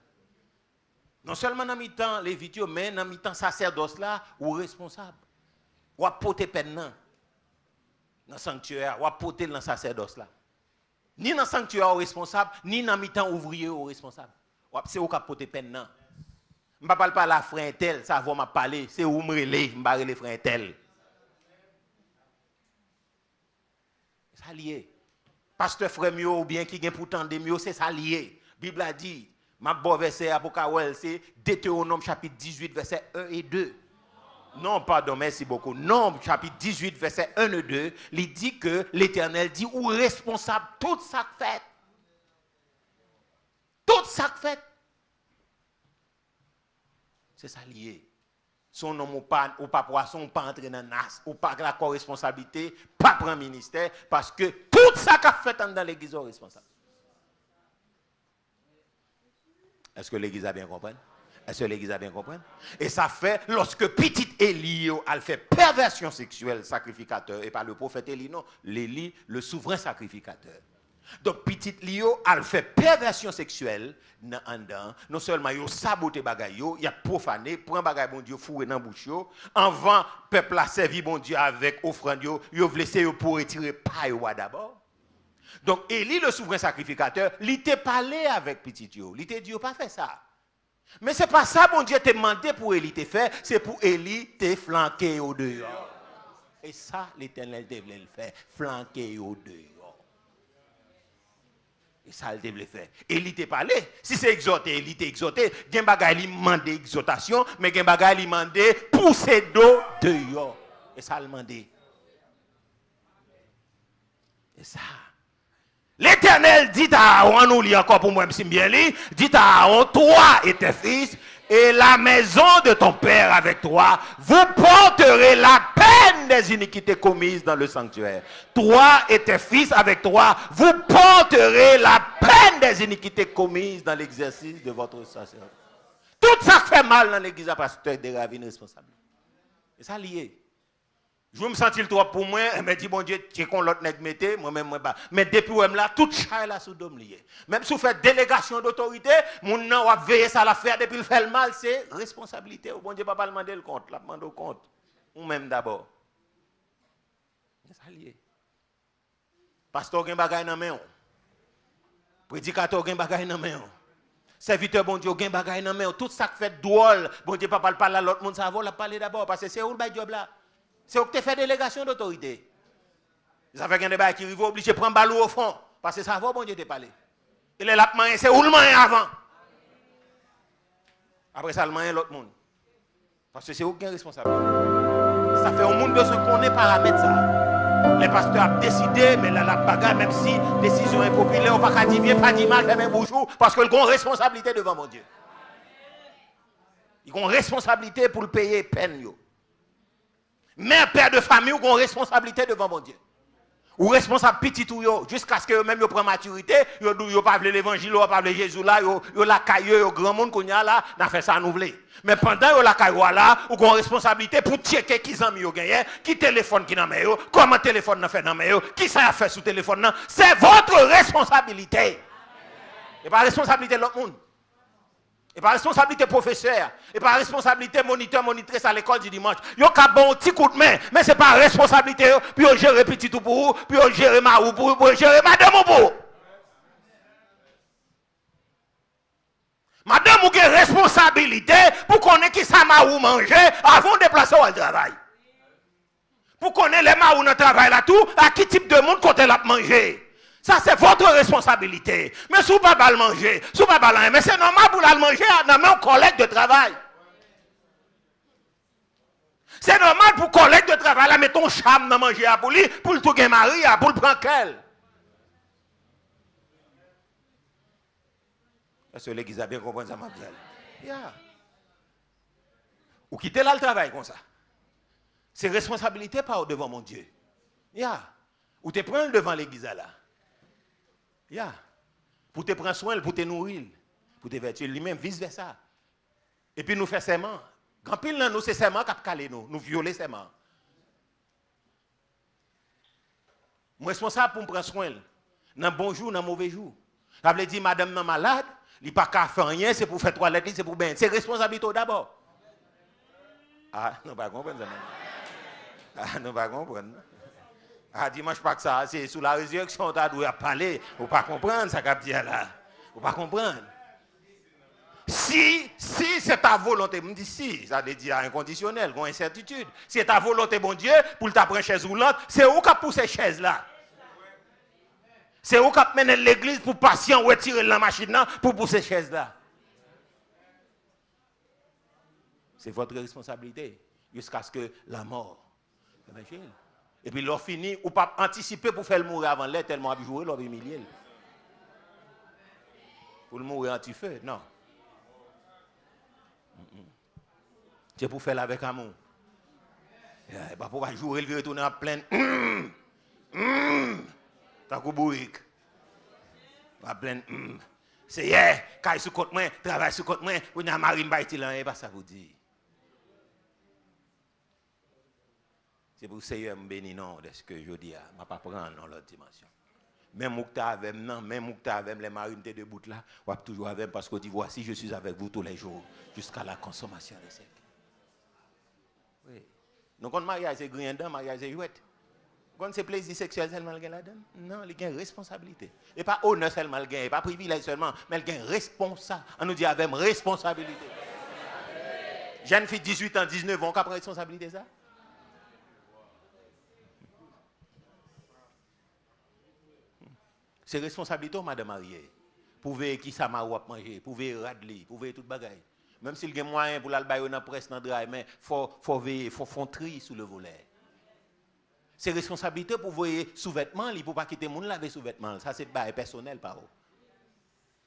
Non seulement dans mi-temps les vidéos, mais dans mi-temps sacerdoce là, ou responsable. Ou à porter peine dans le sanctuaire, ou à porter dans le sacerdoce là. Ni dans le sanctuaire ou responsable, ni dans mi-temps ouvrier ou responsable. C'est où qui a porté peine dans. Je ne parle pas la frère tel, ça va m'a parler, c'est où me relais, je parle les frères tel. Ça lié. Pasteur frère mieux ou bien qui gagne pourtant des mieux, c'est ça lié. Bible a dit, ma bon verset Apocalypse, c'est Deutéronome chapitre 18 verset 1 et 2. Non, pardon, merci beaucoup. Nombre chapitre 18 verset 1 et 2, il dit que l'Éternel dit ou responsable tout ça fait. Tout ça fait. C'est ça lié. Son nom ou pas poisson, pas entrer dans nas, ou pas la co-responsabilité, pas prendre ministère, parce que tout ça qu'a fait dans l'église est responsable. Est-ce que l'église a bien compris? Est-ce que l'église a bien compris? Et ça fait, lorsque petit Élie a fait perversion sexuelle sacrificateur, et pas le prophète Élie, non, l'Élie, le souverain sacrificateur. Donc, petit Lio a fait perversion sexuelle non seulement il a saboté bagay il a profané, prend bagay bon Dieu fourré dans bouche avant peuple a servi bon Dieu avec offrande il a laissé pour retirer paille d'abord. Donc Élie le souverain sacrificateur, il était parlé avec petit Dieu, il était dit pas fait ça. Mais c'est pas ça bon Dieu t'a demandé pour Élie te faire, c'est pour Élie te flanquer au dehors. Et ça l'Éternel devait le faire, flanquer au dehors. Et ça, il devait faire. Et il t'a parlé. Si c'est exhorté, il t'a exhorté. Gen bagay il mande exhortation, mais gen bagay il mande pousser d'eau dehors. Et ça, il mande. Et ça. L'Éternel dit à Aaron, nous lit encore pour moi, si bien lit, dit à Aaron, toi et tes fils, et la maison de ton père avec toi, vous porterez la peine des iniquités commises dans le sanctuaire. Toi et tes fils avec toi, vous porterez la peine des iniquités commises dans l'exercice de votre sacerdoce. Tout ça fait mal dans l'église à pasteur de ravine responsable. Et ça lié. Je me sentis le trop pour moi, et me dit bon Dieu, tu es qu'on l'autre nèg mette, moi-même moi pas. Mais depuis où là, tout chat là sous dôme lié. Même si vous faites délégation d'autorité, mon nan va veiller ça l'affaire depuis le fait le mal, c'est responsabilité. Bon Dieu pas demander le compte, la demande au compte. Ou même d'abord. C'est ça lié. Pasteur gen bagay nan main. Prédicateur gen bagay nan main. Serviteur bon Dieu gen bagay nan main. Tout ça qui fait drôle, bon Dieu pas parler à l'autre monde, ça va la parler d'abord parce que c'est où le bail job là. C'est où tu fais délégation d'autorité. Ça fait qu'un débat qui arrive obligé de prendre ballon au fond. Parce que ça va, bon Dieu te parler. Et les lapins, c'est où le main avant. Après ça, le main l'autre monde. Parce que c'est aucun responsable. Ça fait au monde besoin qu'on ait paramètres ça. Les pasteurs ont décidé, mais la bagarre, même si décision est populaire, on ne va pas dire bien, pas dire mal, faire mes bouchons, parce qu'ils ont une responsabilité devant mon Dieu. Ils ont une responsabilité pour le payer peine. Mère, père de famille, ou ont responsabilité devant mon Dieu. Ou responsable petit ou yo, jusqu'à ce que même yo prennent maturité, yo pas l'évangile, yo pas Jésus là, yo la caille, yo grand monde qu'on y a là, n'a fait ça nouvelé. Mais pendant yo la caille là, ou ont responsabilité pour checker qui amis yo gagné, qui téléphone qui nan main yo, comment téléphone nan fait nan main yo, qui ça a fait sous téléphone nan, c'est votre responsabilité. Et pas responsabilité de l'autre monde. Et par responsabilité professeur, et par responsabilité moniteur, monitrice à l'école du dimanche. Yo ka bon petit coup de main, mais c'est pas responsabilité puis on gérer petit tout pour vous, puis on gérer ma ou pour gérer madame pour. Madame ou une responsabilité pour connaître qui ça ma ou manger avant de déplacer au travail. Pour connaître les ma ou dans travail là tout, à qui type de monde côté l'a manger. Ça, c'est votre responsabilité. Mais si vous ne pouvez pas le manger, si vous ne pouvez pas le mais c'est normal pour le manger dans un collègue de travail. C'est normal pour collègue de travail, là, mettre ton charme dans manger pour lui, pour le tout mari, pour le prendre qu'elle. Est-ce que l'église a bien compris ça, ma belle? Yeah. Ou quitter là le travail comme ça. C'est responsabilité pas devant mon Dieu. Yeah. Ou te prendre devant l'église là. Yeah. Pour te prendre soin, pour te nourrir, pour te vertuer lui-même, vice versa. Et puis nous faire serment. Grand pile dans nous, c'est serment qui a calé nous violer serment. Je suis responsable pour me prendre soin. Dans bon jour, dans mauvais jour. Ça veut dire, madame non malade, il n'y a pas qu'à faire rien, c'est pour faire toilette, c'est pour bien. C'est responsabilité d'abord. Ah, non, pas comprendre ça. Ah, non, pas comprendre. Ah, dimanche pas que ça, c'est sous la résurrection, tu dois parler. Ou pas comprendre ça qu'a dit là. Ou pas comprendre. Si c'est ta volonté, me dit si, ça veut dire inconditionnel, une incertitude. Si c'est ta volonté, bon Dieu, pour t'apprendre une chaise roulante, c'est où qu'a poussé cette chaise là. C'est où qu'a mené l'église pour patient retirer la machine là pour pousser cette chaise là. C'est votre responsabilité jusqu'à ce que la mort. Et puis l'on finit ou pas anticiper pour faire le mourir avant l'air tellement à jouer, l'on va humilier. Pour le mourir anti-feu, non. C'est pour faire avec amour. Pas pour jouer, il veut retourner en pleine. T'as coup bourrique. En pleine. C'est hier, caille sous côte moi, travaille sous côte moi, on a marine baïti là, et pas ça vous dit. C'est pour Seigneur me bénir non de ce que je dis, je ne pas prendre dans l'autre dimension. Même Moukta avec non, même Moukta avec les marines de debout là, on va toujours avec parce qu'on dit voici je suis avec vous tous les jours jusqu'à la consommation des siècles. Oui. Donc quand mariage c'est grindant, mariage c'est jouette. Quand c'est plaisir sexuel seulement le gain là-dedans, non, il y a une responsabilité. Et pas honneur seulement le gain, pas privilège seulement, mais il y a une responsabilité. On nous dit avec responsabilité. Jeune fille 18 ans, 19 ans, qui a pris responsabilité ça? C'est responsabilité, madame mariée. Pour veiller qui ça m'a manger, pour veiller radli, pour veiller toute bagaille. Même s'il y a moyen pour l'albaïo dans la presse, dans le drive, mais il faut veiller, il faut faire tri sous le volet. C'est responsabilité pour veiller sous-vêtements, pour ne pas quitter le monde laver sous-vêtements. Ça, c'est pas personnel, par eux.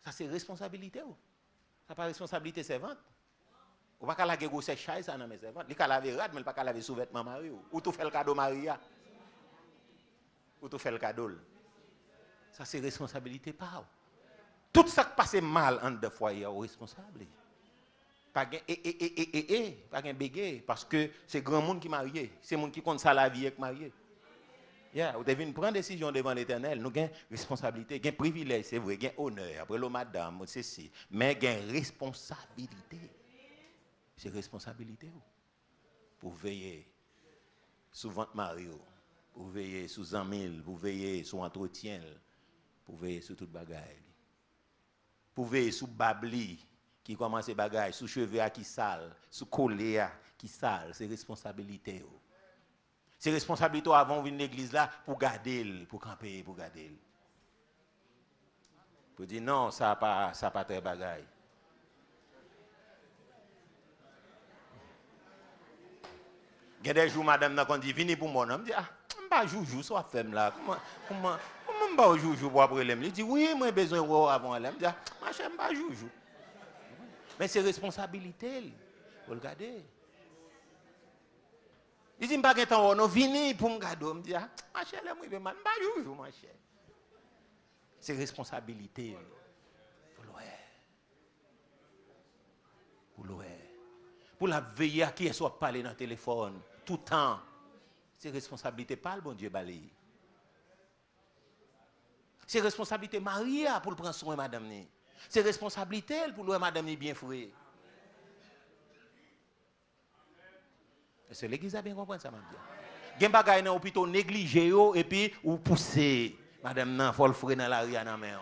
Ça, c'est responsabilité. Ça, pas responsabilité servante. On ne peut pas laver ces chaises dans mes servantes. Il peut laver rad, mais il ne peut pas laver sous-vêtements mariés. Ou tout fait le cadeau Maria. Ou tout fait le cadeau. Ça, c'est responsabilité par. Tout ça qui passe mal en deux fois, il y a responsable. Pas de bégué, parce que c'est grand monde qui est marié. C'est le monde qui compte ça la vie avec marié. Yeah, vous devez prendre une décision devant l'Éternel. Nous avons responsabilité, nous avons privilège, c'est vrai, nous avons honneur. Après le madame, c'est si. Mais nous avons responsabilité. C'est responsabilité. Pour veiller sur votre mari, pour veiller sur un mille, pour veiller sur entretien. Pour veiller sur toute bagaille. Pour veiller sur babli qui commence à bagaille, sur cheveux qui sale, sur collier qui sale, c'est responsabilité. C'est responsabilité avant de venir l'église là pour garder, pour camper, pour garder. Pour dire non, ça pas très bagaille. Il y a des jours madame n'a dit venez pour moi, on me dit ah, on pas joujou soit femme là. Comment je ne joujou pour après l'aime. Il dit oui, moi j'ai besoin de avant l'aime. Il dit ma chère, je ne pas joujou. Mais c'est responsabilité. Pour le garder. Il dit pas que on vini pour me garder. Il dit ma chère, moi je ne pas joujou ma chère. C'est responsabilité. Pour l'ouer. Pour la veiller à qui elle soit parler dans le téléphone tout le temps. C'est responsabilité pas le bon Dieu balaye. C'est responsabilité Maria pour le prendre soin madame ni. C'est responsabilité pour le madame ni bien foué. Est-ce que l'église a bien compris ça madame? Gen bagay dans hôpital négligé et puis ou pousser madame nan faut le fouer dans la ria nan men.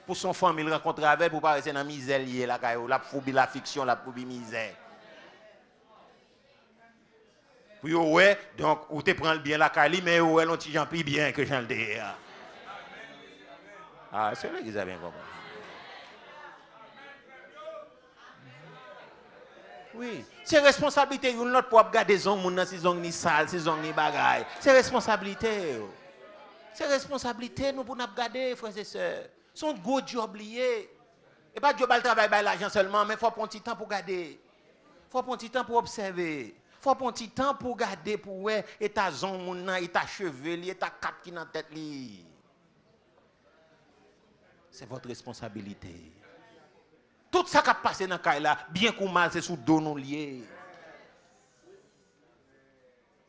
Pour son famille rencontrer avec pour pas rester dans misère lié la caillou, la phobie la fiction, la phobie misère. Puis ouais, donc ou te prend bien la caille mais ouais l'on ti Jean plus bien que Jean le Ah, c'est là qu'ils ont bien compris. Oui, c'est responsabilité une autre pour garder son monde si son ni sale, si son ni bagaille. C'est responsabilité. C'est responsabilité nous pour nous garder frères et sœurs. Son gros job lié. Et pas job al travail par l'argent seulement, mais faut prendre un petit temps pour garder. Faut prendre un petit temps pour observer. Faut prendre un petit temps pour garder pour ouais état zon moun nan, état cheveux, état cap qui dans tête li. C'est votre responsabilité. Tout ça qui a passé dans le cas là, bien ou mal, c'est sous dos nous liés.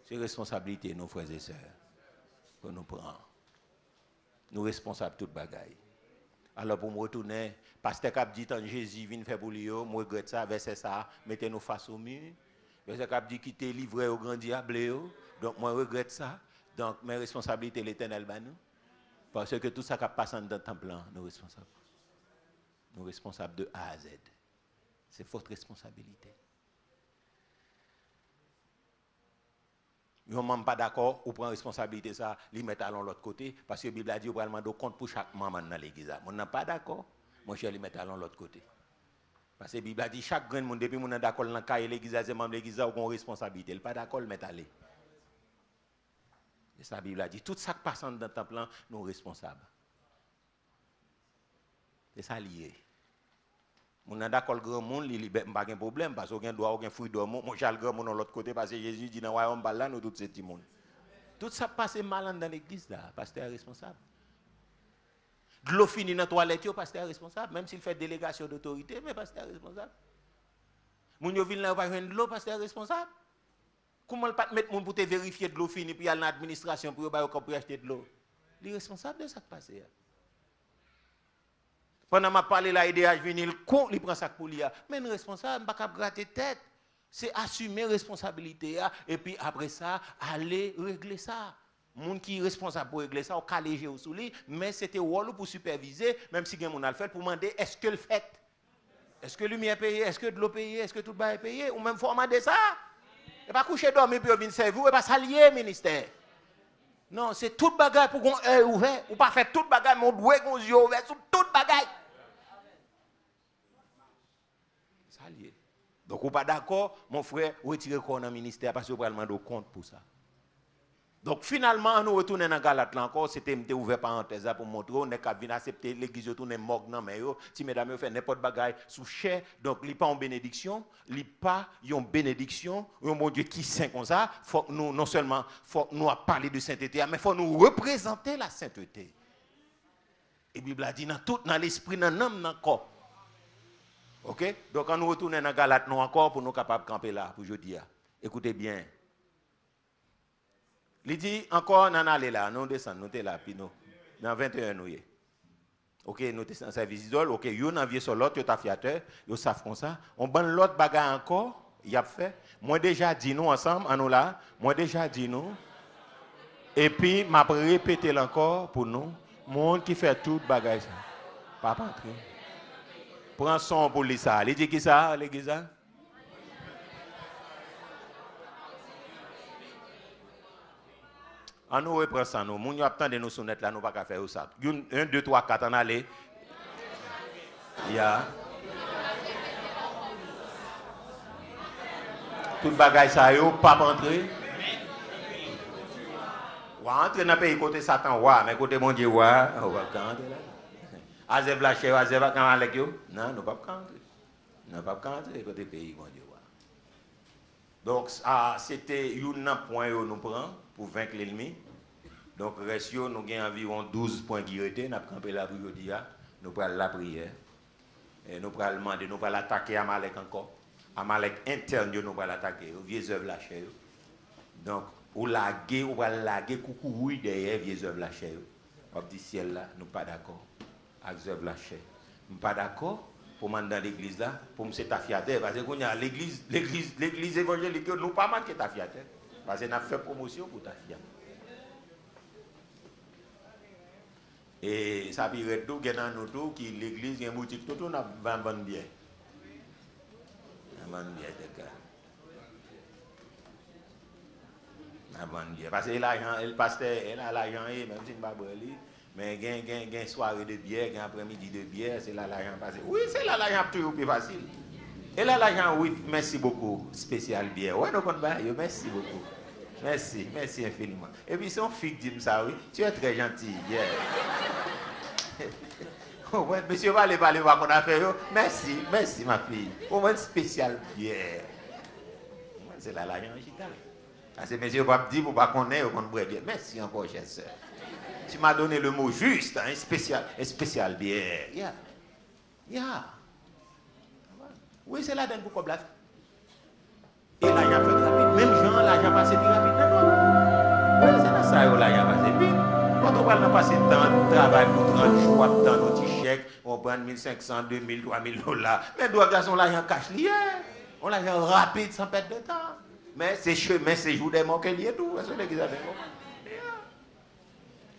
C'est responsabilité, nos frères et sœurs, que nous prenons. Nous responsables de toute bagaille. Alors pour me retourner, pasteur qui a dit que Jésus vient faire pour lui, je regrette ça, verset ça, mettez-nous face au mur. Verset qui a dit qu'il était livré au grand diable, donc moi je regrette ça. Donc mes responsabilités, l'Éternel, parce que tout ça qui a passé dans le temple, nous responsables. Nous responsables de A à Z. C'est votre responsabilité. Nous ne sommes pas d'accord, ou prend responsabilité ça, les mettre à l'autre côté, parce que la Bible a dit, on va demander compte pour chaque maman dans l'église. On n'est pas d'accord, moi je vais les mettre à l'autre côté. Parce que la Bible a dit, chaque grand monde, depuis qu'on est d'accord dans le cas de l'église, c'est membre de l'église, on a une responsabilité. Il n'est pas d'accord, le mettre à aller. Et ça, la Bible a dit, tout ça qui passe dans le temple, nous sommes responsables. C'est ça lié. On a d'accord le grand monde, il n'y a pas de problème, parce qu'on doit avoir un fruit de monde. Moi, j'ai le grand monde de l'autre côté, parce que Jésus dit dans le royaume, là, nous tous ces petits monde. Tout ça passe mal dans l'église, là, pasteur est responsable. De l'eau finie dans la toilette, pasteur est responsable, même s'il fait délégation d'autorité, mais pasteur est responsable. Moun yo vin là, pas de l'eau, pasteur est responsable. Comment ne pas mettre moun pour te vérifier de l'eau finie, puis aller dans l'administration pour acheter de l'eau? Il est responsable de ça qui passe. Pendant que je parle là, IDH vient, il compte, il prend ça pour lui. Mais le responsable, je ne peux pas gratter tête. C'est assumer la responsabilité. Et puis après ça, aller régler ça. Les gens qui sont responsables pour régler ça, on peut léger au souli, mais c'était rôle pour superviser, même si quelqu'un a fait, pour demander est-ce que le fait? Est-ce que la lumière est payée? Est-ce que de l'eau est payée? Est-ce que tout est payé? Ou même faut demander ça. Et pas coucher dormir puis venir servir, et pas s'allier ministère. Non, c'est toute bagaille pour qu'on ait ouvert. Ou pas faire toute bagaille, mais on doit qu'on yeux ouvert sur toute bagaille. S'allier. Donc, ou pas d'accord, mon frère, retirez quoi dans le ministère parce que vous allez demander compte pour ça. Donc, finalement, nous retournons dans Galate là encore. C'était ouvert parenthèse pour montrer qu'on est capable d'accepter l'église, retourner morgue dans mais si mesdames vous faites n'importe bagaille sous chair, donc il pas en bénédiction, il pas en bénédiction, mon Dieu qui saint comme ça, faut que nous non seulement faut nous parler de sainteté, mais faut nous représenter la sainteté. Et la Bible a dit dans l'esprit, dans l'âme, dans le corps. OK? Donc quand nous retournons dans Galate nous encore pour nous capables de camper là pour jeudi. Écoutez bien. Il dit encore, nous allons là, nous descendons, nous sommes là, puis nous, dans 21 nous y. Ok, nous sommes dans service d'idole, ok, nous avons sur l'autre, nous sommes fiateur, nous savons comme ça. On prend l'autre bagarre encore, il y a fait. Moi déjà dit nous ensemble, en nous là, moi déjà dit nous. Et puis, je vais répéter encore pour nous, monde qui fait tout bagarre ça. Pas entrer. Prends son pour lui ça. Il dit qui ça, l'église? On nous reprend ça, nous. Moun yo attendent nous sonnettes là, nous pas faire ça. 1, 2, 3, 4, on allez. Ya. Tout bagage ça yo, pas rentrer. Ou entrer dans le pays côté Satan, mais côté mon Dieu, on va rentrer là. Azev la chèvre, Azev va quand avec yo? Non, nous pas rentrer. Nous pas rentrer côté pays mon Dieu. Donc, c'était un point que nous prenons pour vaincre l'ennemi. Donc, nous avons environ 12 points qui étaient. Nous avons campé là pour aujourd'hui. Nous prenons la prière. Et nous prenons demander, nous prenons attaquer Amalek encore. Amalek interne, nous prenons l'attaquer. Vieux œuvres lâchées. Donc, ou laguer coucou derrière vieux œuvres lâchées. On dit ciel là, nous ne sommes pas d'accord avec les œuvres lâchées. Nous ne sommes pas d'accord. Pour m'en dans l'église là, pour me c'est tafiateur, parce que l'église évangélique, nous pas mal que tafiateur, parce que nous avons fait promotion pour tafiateur. Et ça veut dire que nous qui l'église, il y a une boutique, tout nous vendons bien. Nous vendons bien, d'accord. Nous vendons bien. Parce que l'argent, le pasteur, il a l'argent, même si il ne va pas, Mais il y a une soirée de bière, il y a un après-midi de bière, c'est là l'argent passé. Oui, c'est là l'argent toujours plus facile. Et là l'argent, oui, merci beaucoup, spécial bière. Ouais, donc on va, merci beaucoup. Merci, merci infiniment. Et puis si on fixe dit ça, oui, tu es très gentil. Yeah. Ouais, monsieur va aller parler voir qu'on a fait. Merci, merci ma fille. Au moins spécial bière. C'est là l'argent digital. Parce que monsieur va dire, vous ne connaissez pas, vous ne bien. Merci encore, chère soeur. Tu m'as donné le mot juste, hein, un spécial bière. Yeah. Yeah. Oui, c'est là d'un coup comme la. Et l'argent fait rapide. Même Jean, l'argent passe plus rapide. Oui, c'est là ça, l'argent passe vite. Quand on va passer temps de travail pour 30 jours, dans nos petits chèques, on prend 1500, 2000, 3000 $. Mais doit garçon l'argent cash lié. On l'argent rapide sans perdre de temps. Mais c'est chemin, c'est jour des mots qu'il y a tout.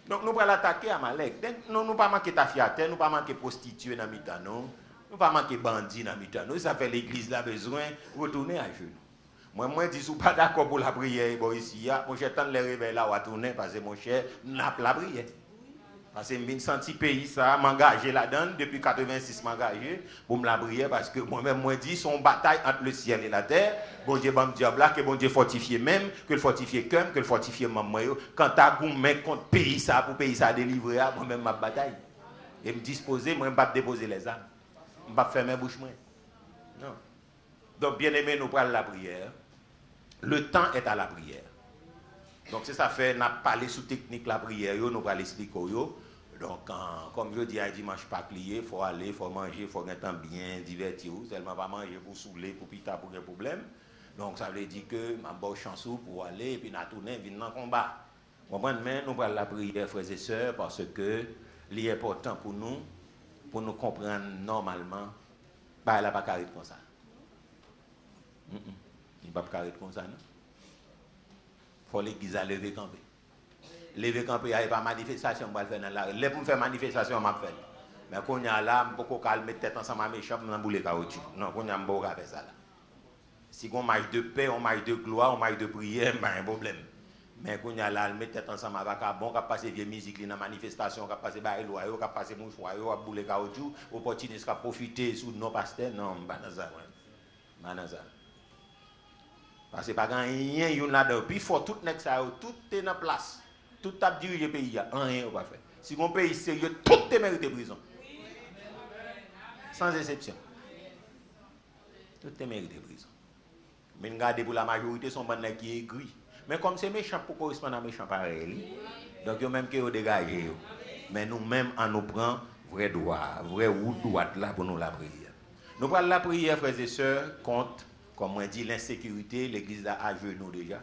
Donc nous allons attaquer à Malek. Nous ne pas manquer tafiateur, nous ne pas manquer prostituée dans mitan, nous ne pas manquer bandit dans mitan. Ça fait l'église là besoin de retourner à genoux. Moi, je dis, pas d'accord pour la prière, bon, ici, mon cher, tant les réveils là, on va tourner, parce que mon cher, n'a pas la prière. Parce que je senti pays ça, m'engager là-dedans, depuis 86, m'engager pour me la prière, parce que moi-même, moi, dis, son bataille entre le ciel et la terre, bon Dieu, bon diable là, que bon Dieu fortifie même, que le fortifie comme, que le fortifie maman, quand tu as un mec contre pays ça, pour pays ça délivrer, moi-même, ma bataille. Et me disposer, moi, je ne vais pas déposer les armes. Je ne vais pas fermer la bouche, moi. Non. Donc, bien aimé, nous prenons la prière. Le temps est à la prière. Donc, c'est ça fait, nous avons parlé sous technique la prière, nous allons l'expliquer. Donc, comme je dis, à dimanche pas plié, il faut aller, il faut manger, il faut un temps bien divertir. Seulement pas manger pour saouler, pour pita, pour un problème. Donc, ça veut dire que je vais avoir chance pour aller, et puis nous tourner, venir dans le combat. Nous prenons la prière, frères et sœurs, parce que c'est important pour nous comprendre normalement, bah, elle n'a pas carré comme ça. Il ne va pas arrêter comme ça, non? Il faut l'église à lever camper. Lever camper, il n'y a pas de manifestation, on va faire dans la rue. Les pour faire manifestation, on va faire. Mais quand on y a là, on peut calmer tête ensemble à mes chambres, on va bouler caoutchouc. Non, quand on y a un bon faire ça là. Si on marche de paix, on marche de gloire, on marche de prière, il n'y a pas de problème. Mais quand on y a là, on met tête ensemble avec un bon, on va passer vieille musique dans la manifestation, on va passer par les lois, on va passer mouchoir, on va bouler caoutchouc, opportuniste, on va profiter sous nos pasteurs. Non, on va dans ça. Parce que pas rien yon là-dedans. Puis il faut tout nek ça, tout est en place. Tout a dirigé le pays, rien pas fait. Si on pays sérieux, tout est mérité prison. Sans exception. Tout est mérité prison. Mais regardez pour la majorité, son bon qui est gris. Mais comme c'est méchant pour correspondre à méchant pareil, donc yo même que yo dégager. Mais nous-mêmes, on nous prend vrai droit, vrai route droite là pour nous la prière. Nous prenons la prière, frères et sœurs, contre, comme on dit, l'insécurité, l'église là à genoux déjà.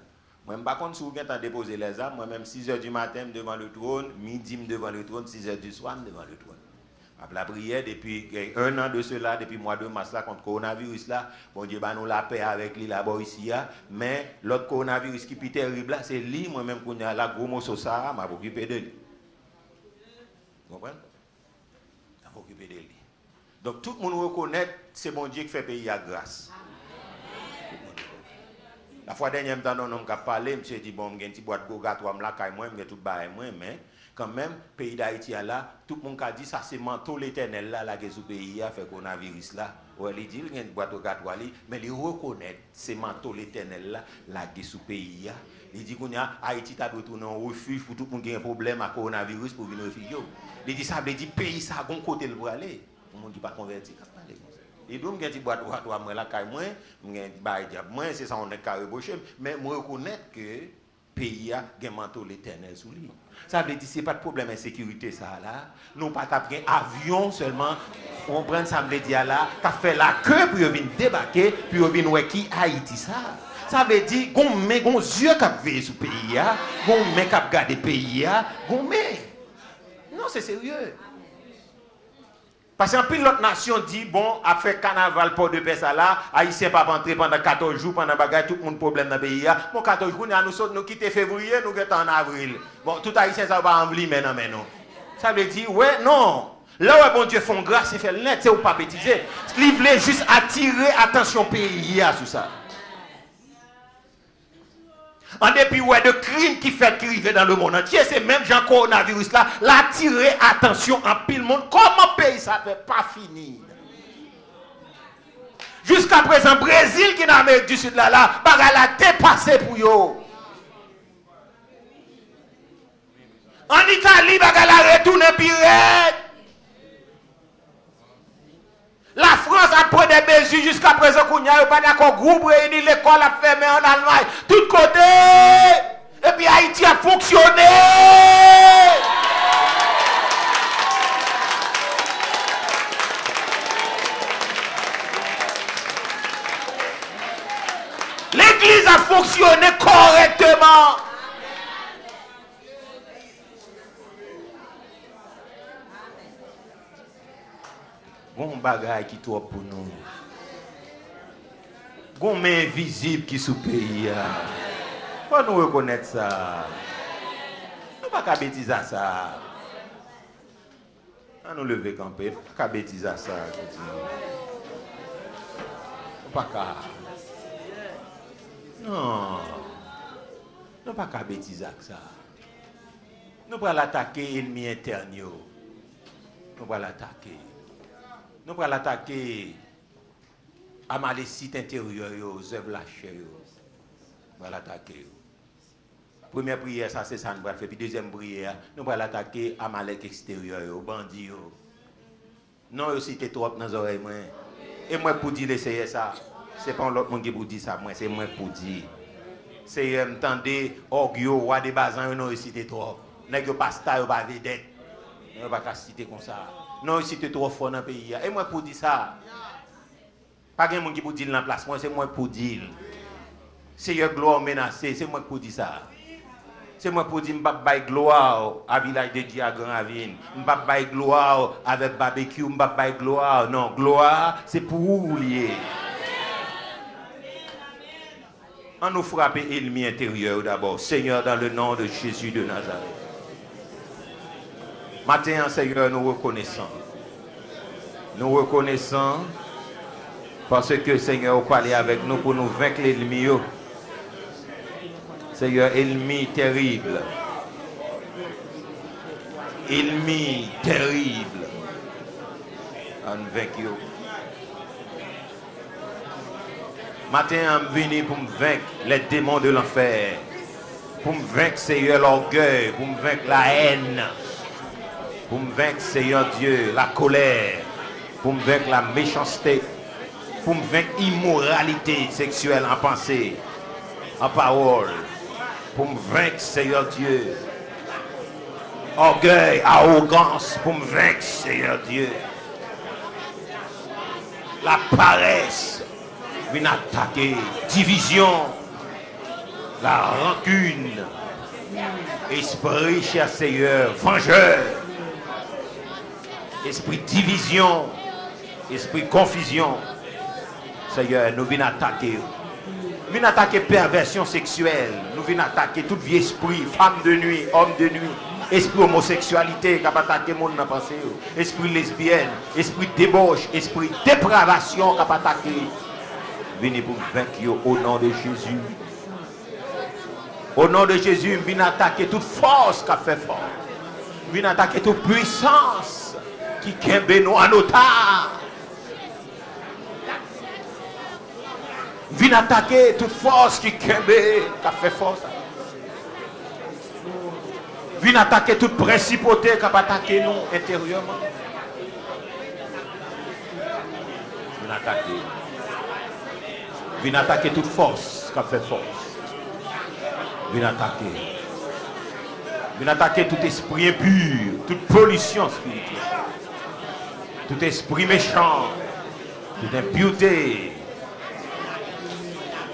Moi, je ne sais pas si vous avez déposé les armes, moi-même 6 h du matin devant le trône, midi devant le trône, 6 h du soir devant le trône. Après la prière, depuis un an de cela, depuis le mois de mars là, contre le coronavirus là, bon Dieu, nous la paix avec lui là-bas ici, mais l'autre coronavirus qui est terrible là, c'est lui, moi-même, qu'on a la gros mot sur ça, m'a occupé de lui. Vous comprenez? M'a occupé de lui. Donc tout le monde reconnaît, c'est bon Dieu qui fait payer à grâce. La fois dernière, on a parlé, monsieur dit, bon, j'ai une petite boîte de gâteau, j'ai tout bail, mais quand même, le pays d'Haïti là, tout le monde a dit, ça c'est manteau l'éternel là, là, qui est sous le pays, fait coronavirus là. Il dit, il y a une boîte de gâteau, mais il reconnaît, c'est manteau l'éternel là, là, qui est sous le pays. Il dit, qu'on a Haïti a retourné en refuge pour tout le monde qui a un problème à coronavirus pour venir réfugier. Il dit, ça veut dire, pays, ça a un côté pour aller. Tout le monde ne dit pas converti. Et donc, je boîte moi la caille moi, c'est ça on est carré bouché, mais moi reconnaître que le pays a un manteau l'éternel sous lui. Ça veut dire c'est pas de problème de sécurité ça là. Nous pas taper un avion seulement, on prend ça veut dire là, qu'a fait la queue pour venir débarquer, puis venir voir qui Haïti ça. Ça veut dire qu'on met gon yeux cap veiller sur pays a, qu'on met cap garder pays a, qu'on met. Non, c'est sérieux. Parce qu'en plus, l'autre nation dit, bon, après carnaval, port de paix, ça là, Haïtien pas rentrer pendant 14 jours, pendant bagage, tout le monde problème dans le pays. Bon, 14 jours, nous quittons février, nous sommes en avril. Bon, tout Haïtien, ça va enlever maintenant, mais non. Ça veut dire, ouais, non. Là où bon Dieu font grâce, c'est fait le net, c'est ou pas bêtiser. Il voulait juste attirer attention pays sur ça. En dépit de crimes qui fait criver dans le monde entier, c'est même Jean coronavirus là, l'attirer attention en pile monde. Comment pays ça ne peut pas finir? Jusqu'à présent, Brésil qui est dans l'Amérique du Sud là, bagarre l'a dépassé pour eux. En Italie, bagarre l'a retourné pire. La France a pris des mesures jusqu'à présent qu'on n'y a pas d'accord. Groupe réuni, l'école a fermé en Allemagne, tout côté. Et puis Haïti a fonctionné. L'église a fonctionné correctement. Bon bagay qui trop pour nous. Bon main invisible qui sous pays. Faut nous reconnaître ça. Nous pas qu'à bêtiser ça. On nous lever camper, pas qu'à bêtiser ça. Pas qu'à. Non. Nous pas qu'à bêtiser ça. Nous pas l'attaquer l'ennemi interne. Nous pas l'attaquer. Nous allons l'attaquer à malécite intérieur, aux œuvres lâchées. Nous allons l'attaquer. Première prière, ça c'est ça nous allons faire. Puis deuxième prière, nous allons l'attaquer à malek extérieur, aux bandits. Non, aussi t'es trop dans les oreilles. Et moi pour dire essayer ça, c'est pas l'autre monde qui vous dit ça, moi c'est moi pour dire. C'est m'entendez orgueil roi des bazans, non aussi t'es trop. Nèg pas star, pas vedette. On va pas citer comme ça. Non, ici tu es trop fort dans le pays. Et moi pour dire ça, pas quelqu'un qui pour dire dans la place, moi c'est moi pour dire. C'est une gloire menacée, c'est moi pour dire ça. C'est moi pour dire, je ne vais pas gloire à village de Dieu à Grand Ravine. Je ne vais pas gloire avec barbecue, je ne vais pas gloire. Non, gloire, c'est pour vous lier. On nous frappe l'ennemi intérieur d'abord. Seigneur, dans le nom de Jésus de Nazareth. Matin, Seigneur, nous reconnaissons. Nous reconnaissons parce que Seigneur, vous parlez avec nous pour nous vaincre l'ennemi. Seigneur, ennemi terrible. Ennemi terrible. On vaincu. Matin, je suis venu pour me vaincre les démons de l'enfer. Pour me vaincre, Seigneur, l'orgueil. Pour me vaincre la haine. Pour me vaincre, Seigneur Dieu, la colère. Pour me vaincre la méchanceté. Pour me vaincre l'immoralité sexuelle en pensée, en parole. Pour me vaincre, Seigneur Dieu. Orgueil, arrogance. Pour me vaincre, Seigneur Dieu. La paresse. Vient attaquer. Division. La rancune. Esprit, cher Seigneur. Vengeur. Esprit division, esprit confusion. Seigneur, nous venons attaquer. Nous venons attaquer perversion sexuelle. Nous venons attaquer tout vieux esprit, femme de nuit, homme de nuit. Esprit homosexualité qui a attaqué le monde dans la pensée. Esprit lesbienne, esprit débauche, esprit dépravation qui a attaqué. Venez pour vaincre au nom de Jésus. Au nom de Jésus, nous venons attaquer toute force qui a fait fort. Nous venons attaquer toute puissance qui kembe nous en otage. Vient attaquer toute force qui kembe, qui a fait force. Vient attaquer toute principauté qui a attaqué nous intérieurement. Vient attaquer. Vient attaquer toute force qui a fait force. Vient attaquer. Vient attaquer tout esprit impur, toute pollution spirituelle. Tout esprit méchant, toute impureté,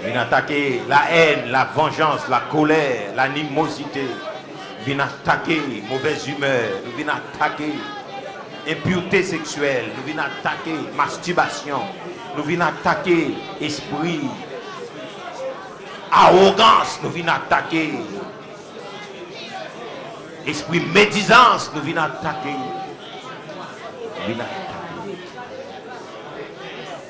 vient attaquer la haine, la vengeance, la colère, l'animosité, vient attaquer mauvaise humeur, nous vient attaquer impureté sexuelle, nous vient attaquer masturbation, nous vient attaquer esprit, arrogance, nous vient attaquer esprit médisance, nous vient attaquer.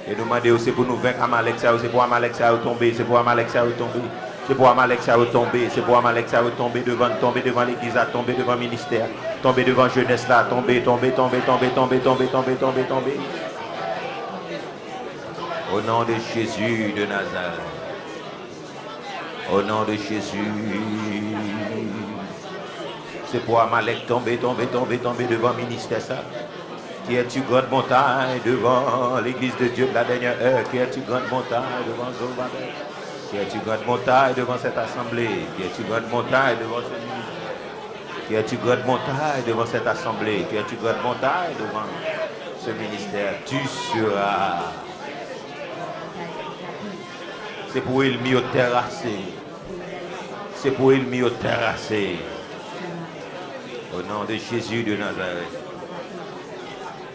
Et demander c'est pour nous vaincre Amalek, c'est pour Amalek ça tomber, c'est pour Amalek ça tomber. C'est pour Amalek ça a retombé. C'est pour Amalek ça a retombé tomber devant l'église, tomber devant le ministère, tomber devant la jeunesse là, tomber. Au nom de Jésus de Nazareth. Au nom de Jésus. C'est pour Amalek tomber devant le ministère ça. Qui es-tu grande montagne devant l'église de Dieu de la dernière heure? Qui es-tu grande montagne devant Zorobabel? Qui es-tu grande montagne devant cette assemblée? Qui es-tu grande montagne devant ce ministère? Qui es-tu grande montagne devant cette assemblée? Qui es-tu grande montagne devant ce ministère? Tu seras. C'est pour il mieux terrassé. C'est pour il mieux terrassé. Au nom de Jésus de Nazareth.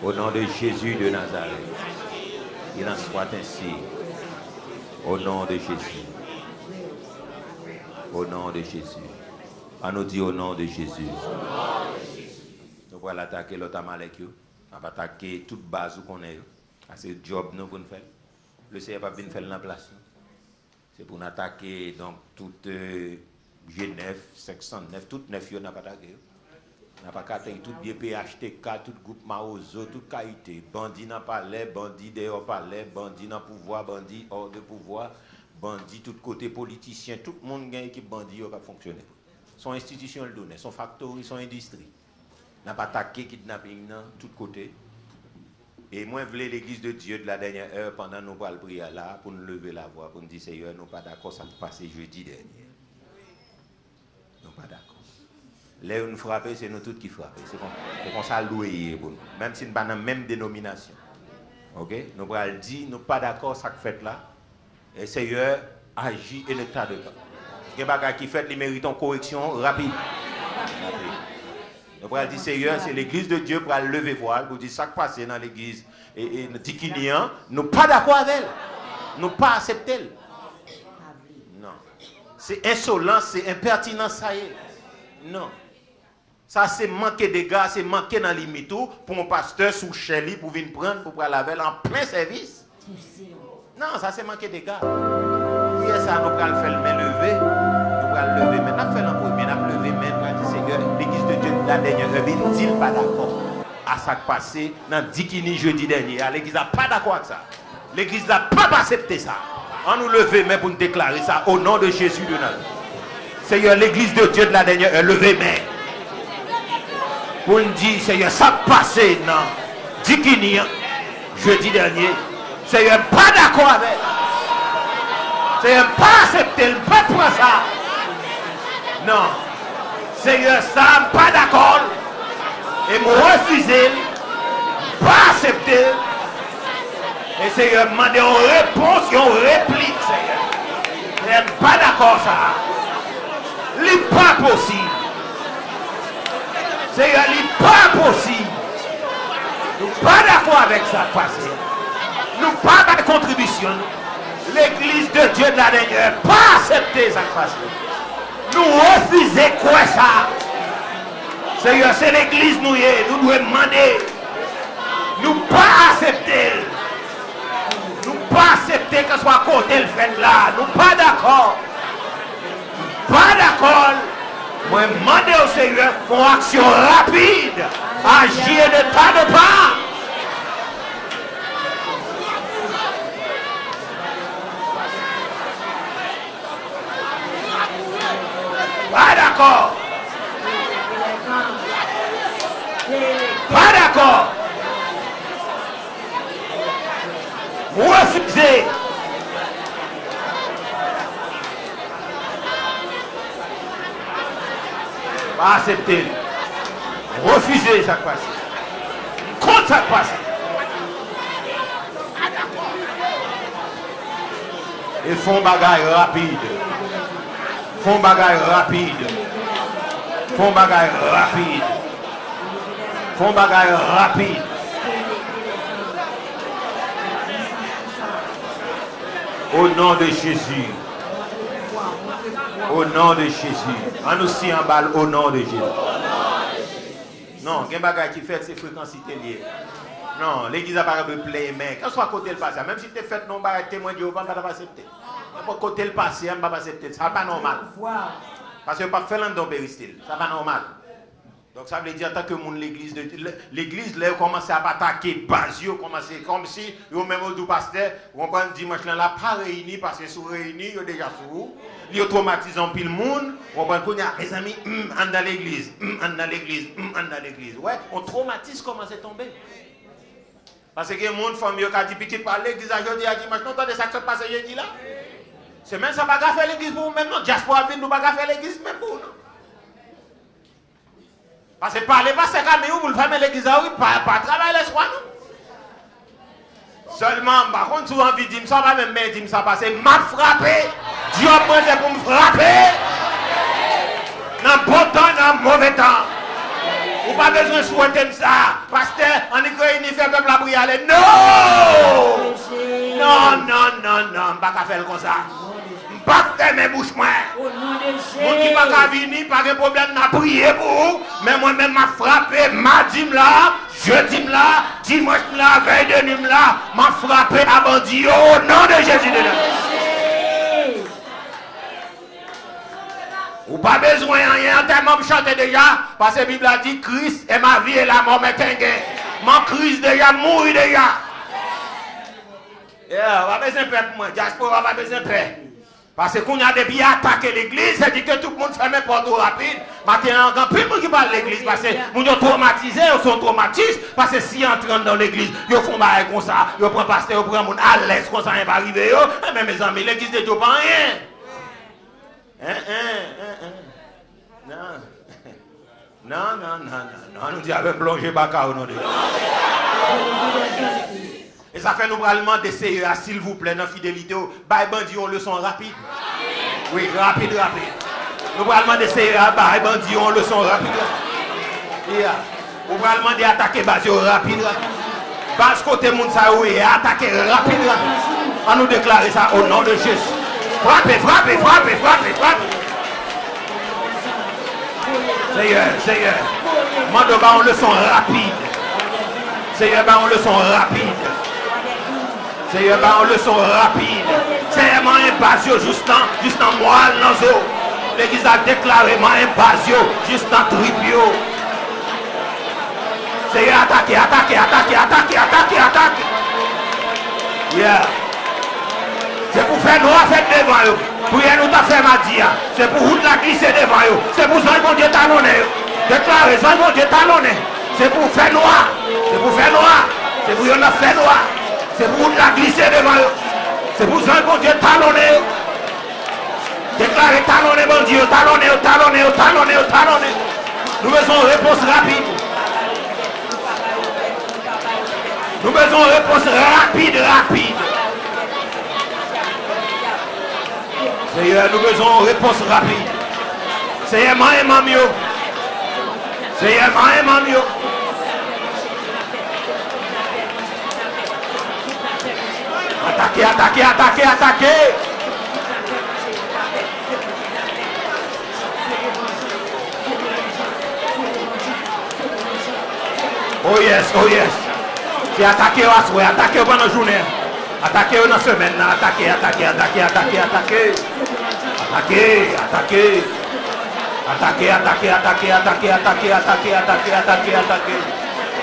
Au nom de Jésus de Nazareth. Il en soit ainsi. Au nom de Jésus. Au nom de Jésus. On nous dit au nom de Jésus. Nous allons attaquer l'autre Amalek. On va attaquer toute base qu'on est. C'est le job nous pour nous faire. Le Seigneur va venir faire la place. C'est pour nous attaquer donc toute Genève, 509, toute 9, on n'a pas attaqué. On n'a pas attaqué tout bien PHTK, tout groupe Maozo, toute qualité. Bandit dans le palais, bandit dehors palais, bandit dans le pouvoir, bandit hors de pouvoir, bandit tout côté politicien, tout le monde a une équipe bandit qui a fonctionné. Son institution le donne, son factory, son industrie. On n'a pas attaqué kidnapping dans tout côté. Et moi, je voulais l'église de Dieu de la dernière heure pendant nous parlons prière là, pour nous lever la voix, pour nous dire, Seigneur, nous pas d'accord, ça a passé jeudi dernier. Nous pas d'accord. Là où nous frappons, c'est nous tous qui frappons. C'est comme ça loué pour nous. Même si nous pas dans la même dénomination. Ok? Nous allons dire, nous pas d'accord, ça fait là. Et Seigneur, agit et l'état de temps. Il y a des choses qui fait, ils méritent une correction rapide. Nous allons dire, Seigneur, c'est l'église de Dieu pour lever voile, pour dire ça qui passe dans l'église. Et nous disons qu'il y a, nous pas d'accord avec elle. Nous pas accepter elle. Non. C'est insolence, c'est impertinence, ça y est. Non. Ça, c'est manquer de gars, c'est manquer dans les limite pour un pasteur sous Shelly pour venir prendre, pour la veille en plein service. Non, ça, c'est manquer de gars. Oui, ça, nous allons faire le main levé. Nous allons lever main. Nous allons faire le premier, nous allons lever main. Nous allons dire, Seigneur, l'église de Dieu, la dernière heure, il ne dit pas d'accord à ça qui passé dans Dikini jeudi dernier. L'église n'a pas d'accord avec ça. L'église n'a pas accepté ça. On nous lever main pour nous déclarer ça au nom de Jésus de Nazareth. Seigneur, l'église de Dieu de la dernière heure, levez main. Pour nous dire, Seigneur, ça passé dans Dikini jeudi dernier. Seigneur, pas d'accord avec. Seigneur, pas accepter, pas prendre ça. Non. Seigneur, ça, pas d'accord. Et me refuser, pas accepter. Et Seigneur, demander une réponse, une réplique, Seigneur. Seigneur, pas d'accord ça. Ce n'est pas possible. Seigneur, ce n'est pas possible. Nous ne sommes pas d'accord avec ça passé. Nous ne pas de contribution. L'église de Dieu de la dernière pas accepté ça passé. Nous refusons quoi ça. Seigneur, c'est l'église nous devons demander. Nous pas accepter. Nous pas accepter que ce soit côté le fait là. Nous pas d'accord. Pas d'accord. Moi demander au Seigneur pour action rapide. Agir de tas de pas. Pas d'accord. Pas d'accord. Refusez. Pas accepter. Refusez ça passe. Contre ça passe. Et font bagaille rapide. Font bagaille rapide. Font bagaille rapide. Font bagaille rapide. Au nom de Jésus. Au nom de Jésus. On nous s'y emballe au nom de Jésus. Non, il y a des bagages qui fait ces fréquences liées. Non, l'église n'a pas de plein, mais quand soit côté le passé, même si tu es fait non, témoin de Jéhovah, tu ne vas pas accepter. Pour côté le passé, on va passer peut-être. Ça pas normal. Parce que pas faire l'endon péristyle. Ça pas normal. Donc ça veut dire tant que l'église là commence à attaquer Basio, commencer comme si yo même au pasteur, on prend dimanche là pas réuni parce que sous réuni yo déjà sous, ils traumatisent en pile monde, on prend qu'on a mes amis en dans l'église, en dans l'église, en dans l'église. Ouais, on traumatise commence à tomber. Parce que monde femme yo ka dit petit par l'église aujourd'hui a dimanche, non attendez ça qui se passe jeudi là. C'est même ça pas faire l'église pour même non, diaspora vient nous pas faire l'église même pour nous. Parce que parler pas c'est calme pour le faire l'église oui pas travailler les soins seulement par contre souvent envie dire ça pas même dire ça parce que m'a frappé Dieu a pour me frapper dans bon temps dans mauvais temps ou pas besoin de souhaiter ça pasteur on est réuni faire peuple la prière aller non pas faire comme ça pas faire mes bouches moi. Mon qui pas qu'à venir, pas de problème, n'a prié pour vous. Mais moi-même m'a frappé, m'a dit là, jeudi là, dimanche là, veille de nuit là, m'a frappé à bandit au nom de Jésus de Nazareth. Ou pas besoin de rien, tellement me chanter déjà, parce que la Bible a dit Christ est ma vie et la mort m'est un gain. Mon Christ déjà mourir déjà. On va besoin de paix pour moi, diaspora va besoin de paix. Parce que qu'on a depuis attaqué l'église, c'est dit que tout le monde fait mes portes rapides. Maintenant, il y a plus de monde qui parle de l'église parce que nous sont traumatisés, ils sont traumatisés. Parce que si ils entrent dans l'église, ils font bail comme ça, ils prennent pasteur, ils prennent monde à l'aise, comme ça, ils vont arriver. Mais mes amis, l'église de Dieu, pas rien. Non, nous disons avec plongé baka au nom de Dieu. Et ça fait nous vraiment d'essayer, s'il vous plaît, dans fidélité, bah bandit on leçon rapide. Oui, rapide. Nous vraiment d'essayer, bah bandit on leçon rapide. Nous vraiment d'attaquer Basio rapide. Parce que côté monde ça oui, attaquer rapide. On nous déclarer ça au nom de Jésus. Frappez. Seigneur. Mande bah on leçon rapide. Seigneur, bah on leçon rapide. Seigneur, bah on leçon rapide. C'est moi un basio juste en moelle dans zo. L'église a déclaré moi un basio juste en tripio. Seigneur, attaquez. Yeah. C'est pour faire noir faire devant eux. Pour y nous faire madia. C'est pour route la glisser devant eux. C'est pour ça mon Dieu talonner. Déclarer ça mon Dieu talonner. C'est pour faire noir. C'est pour faire noir. C'est pour y en faire noir. C'est pour la glisser devant eux. C'est pour ça que mon Dieu talonner. Déclarer talonner mon Dieu. Talonner. Nous besoin de réponse rapide. Nous besoin de réponse rapide. Seigneur, nous besoin de réponse rapide. Seigneur, moi et mamio. Attaquez. Oh yes. C'est attaquer au soir, attaquer pendant la journée. Attaquer dans la semaine, attaquer.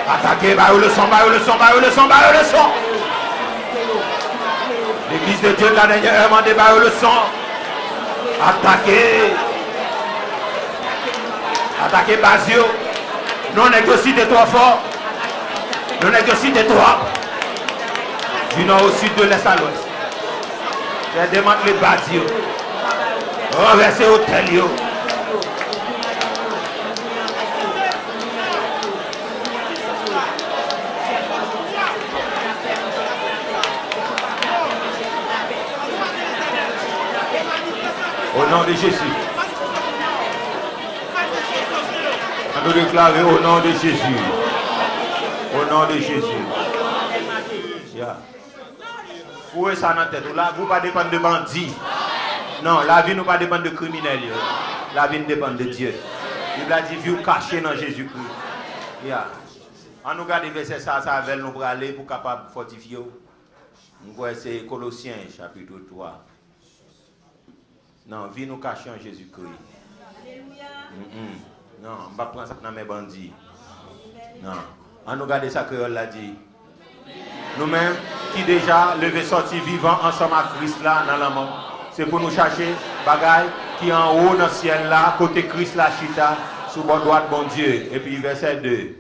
Attaquez, bah le son. L'église de Dieu de la dernière heure m'a débat le son. Attaquez Basio. Non négocie de toi fort. Non négocie de toi. Du nord au sud, de l'est à l'ouest. J'ai demandé les Basio. Renverser hôtel. Au nom de Jésus. On nous déclarer au nom de Jésus. Où est ça dans la tête? Là, vous ne dépendez pas de bandits. Non, la vie ne pas dépend de criminels. La vie dépend de Dieu. Il a dit, vous cachez dans Jésus-Christ. On nous garde verset ça avec nous pour aller pour capable fortifier. Nous voyons c'est Colossiens chapitre 3. Non, vie nous cacher en Jésus-Christ. Non, on ne va pas prendre ça dans mes bandits. Non. On nous regarde ça que l'a dit. Nous-mêmes, qui déjà levé sorti vivant ensemble avec Christ là dans la mort. C'est pour nous chercher bagaille qui en haut dans le ciel là, côté Christ là, chita, sous bord droit de bon Dieu. Et puis verset 2.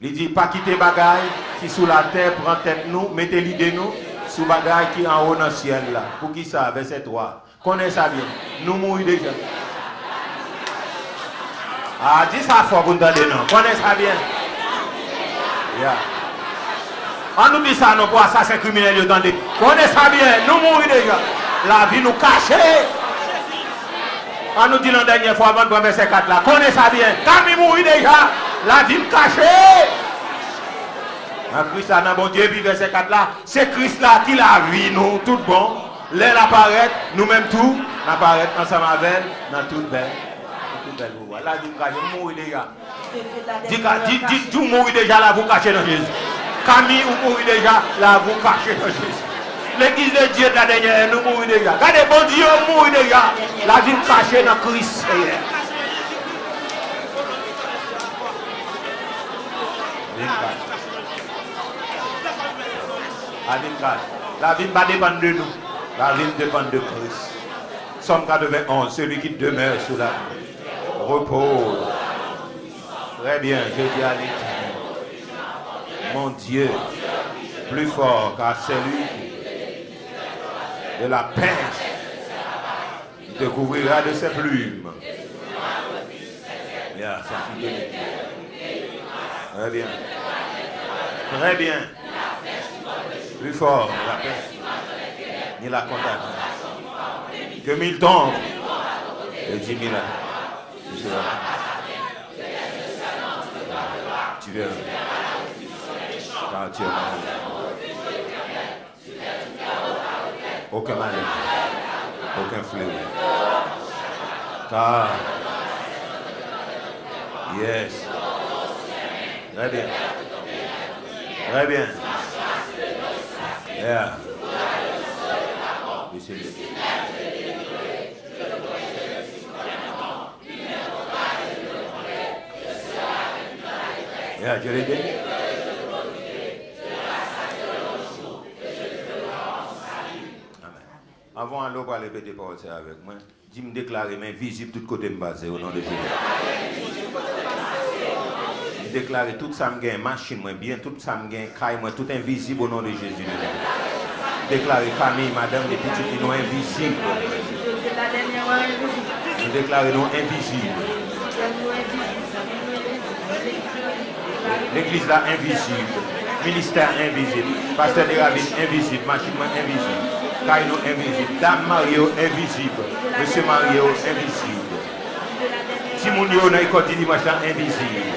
Il dit, pas quitter bagaille qui sous la terre prend tête nous, mettez-lui de nous, sous bagaille qui en haut dans le ciel là. Pour qui ça? Verset 3. Connaissez ça bien. Nous mourons déjà. Ah, dis ça fort pour nous donner non. Connaissez ça bien. Yeah. On nous dit ça non pour assassin criminel. Connaissez ça bien. Nous mourons déjà. La vie nous cache. On nous dit la dernière fois avant de verset 4 là. Connaissez ça bien. Camille mourit déjà. La vie nous cache. Christ là, dans bon Dieu, puis verset 4 là. C'est Christ là qui la vie nous. Tout bon. L'aile apparaît. Nous-mêmes tout. Apparaît ensemble avec elle. Dans toute belle. La vie nous cache. Nous mourons déjà. Dites tout mourir déjà là, vous cachez dans Jésus. Camille, vous mourrez déjà là, vous cachez dans Jésus. L'église de Dieu de la dernière, nous mourons déjà. Regardez, bon Dieu, nous mourons déjà. La vie cachée dans Christ. La vie ne va dépendre de nous. La vie dépend de Christ. Somme 91, celui qui demeure sous la repose. Très bien, je dis à l'Éternel, mon Dieu, plus fort car celui de la pêche, il te couvrira de ses plumes. Bien, sa fidélité. Très bien. Très bien. Plus fort, la pêche, ni la contact. Que 1000 tombent et 10 000 tu verras. Car tu es malade. Aucun malheur. Aucun fléau. Car. Yes. Très bien. Très bien. Yeah. Yeah, je l'ai dit. Avant à l'eau pour aller répéter paroles avec moi, dis me déclarer mais visible tout côté me basé au nom de Jésus. Déclarer tout ça me gagne machine moi bien tout ça me gagne caille moi tout invisible au nom de Jésus. Déclarer famille madame les petites qui sont invisibles. Déclarer non invisibles. L'église là invisible, ministère invisible, pasteur de ravine invisible, machine invisible, Kaino invisible, dame Mario invisible, monsieur Mario invisible, Timounio dans l'école dimanche là invisible,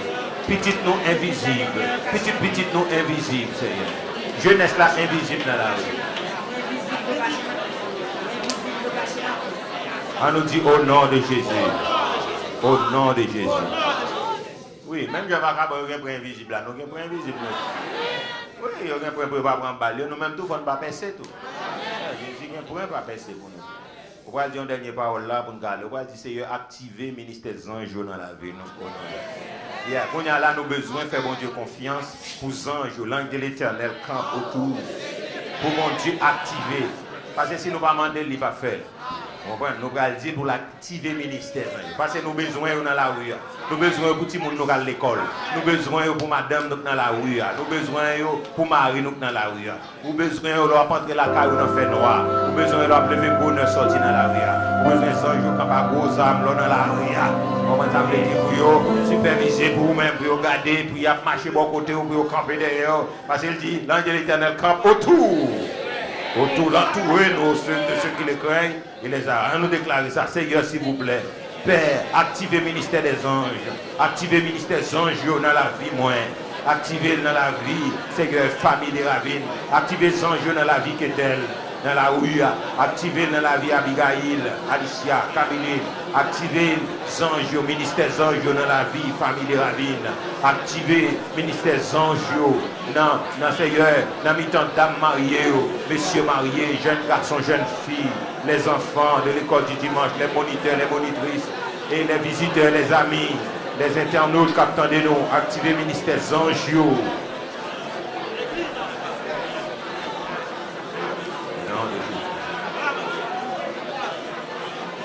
petite nous invisible, petite nous invisible, Seigneur. Jeunesse là invisible dans la rue. On nous dit au nom de Jésus, au nom de Jésus. Oui, même je ne vais pas avoir un invisible là, nous avons un invisible. Oui, il y a un point pour ne pas prendre balle, nous même tout, il ne faut pas passer tout. Jésus, il y a un point pour ne pas passer pour nous. On va dire une dernière parole là pour nous garder. On va dire c'est activer le ministère des anges dans la vie. Quand on a là, nous avons besoin de faire bon Dieu confiance pour les anges, l'ange de l'éternel camp autour. Pour mon Dieu activer. Parce que si nous ne pas demander, il ne va pas faire. Nous allons dire pour l'activer le ministère. Parce que nous avons besoin dans la rue. Nous avons besoin pour tout le monde à l'école. Nous avons besoin pour madame dans la rue. Nous avons besoin pour Marie dans la rue. Nous avons besoin de rentrer la caille dans le fait noir. Nous avons besoin de lever bonheur sortir dans la rue. Nous avons besoin de faire des gros âmes dans la rue. Comment ça veut dire pour superviser pour vous-même, pour regarder, pour marcher de bon côté ou pour camper derrière. Parce qu'il dit, l'ange de l'éternel campe autour. Autour, l'entourer nous, ceux qui les craignent, il les a. Nous déclarer ça, Seigneur, s'il vous plaît. Père, activez le ministère des anges. Activez le ministère des anges dans la vie, moi. Activez dans la vie, Seigneur, famille des ravines. Activez les anges dans la vie qui est telle. dans la rue, activez dans la vie Abigail, Alicia, Camille, activez Zanjo, ministère Zanjo dans la vie, famille de Ravine, activez ministère Zanjo dans Seigneur, dans mi-temps dames mariées, messieurs mariés, jeunes garçons, jeunes filles, les enfants de l'école du dimanche, les moniteurs, les monitrices, et les visiteurs, les amis, les internautes captant de nous, activez ministère Zanjo.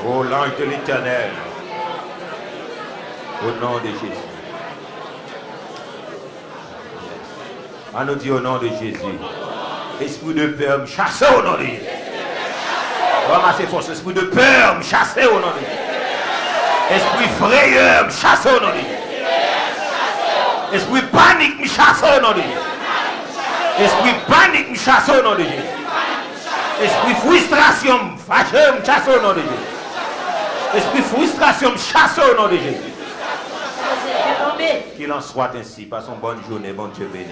Ô l'ange de l'Éternel, au nom de Jésus. On nous dit au nom de Jésus. Esprit de peur, me chasser au nom de Jésus. Ramassez force, esprit de peur, me chasser au nom de Jésus. Esprit frayeur, me chasser au nom de Jésus. Esprit panique, me chasser au nom de Jésus. Esprit panique, me chasser au nom de Jésus. Esprit frustration, fâcheux, me chasser au nom de Jésus. Esprit frustration, me chasse au nom de Jésus. Qu'il en soit ainsi. Passons bonne journée, bon Dieu béni.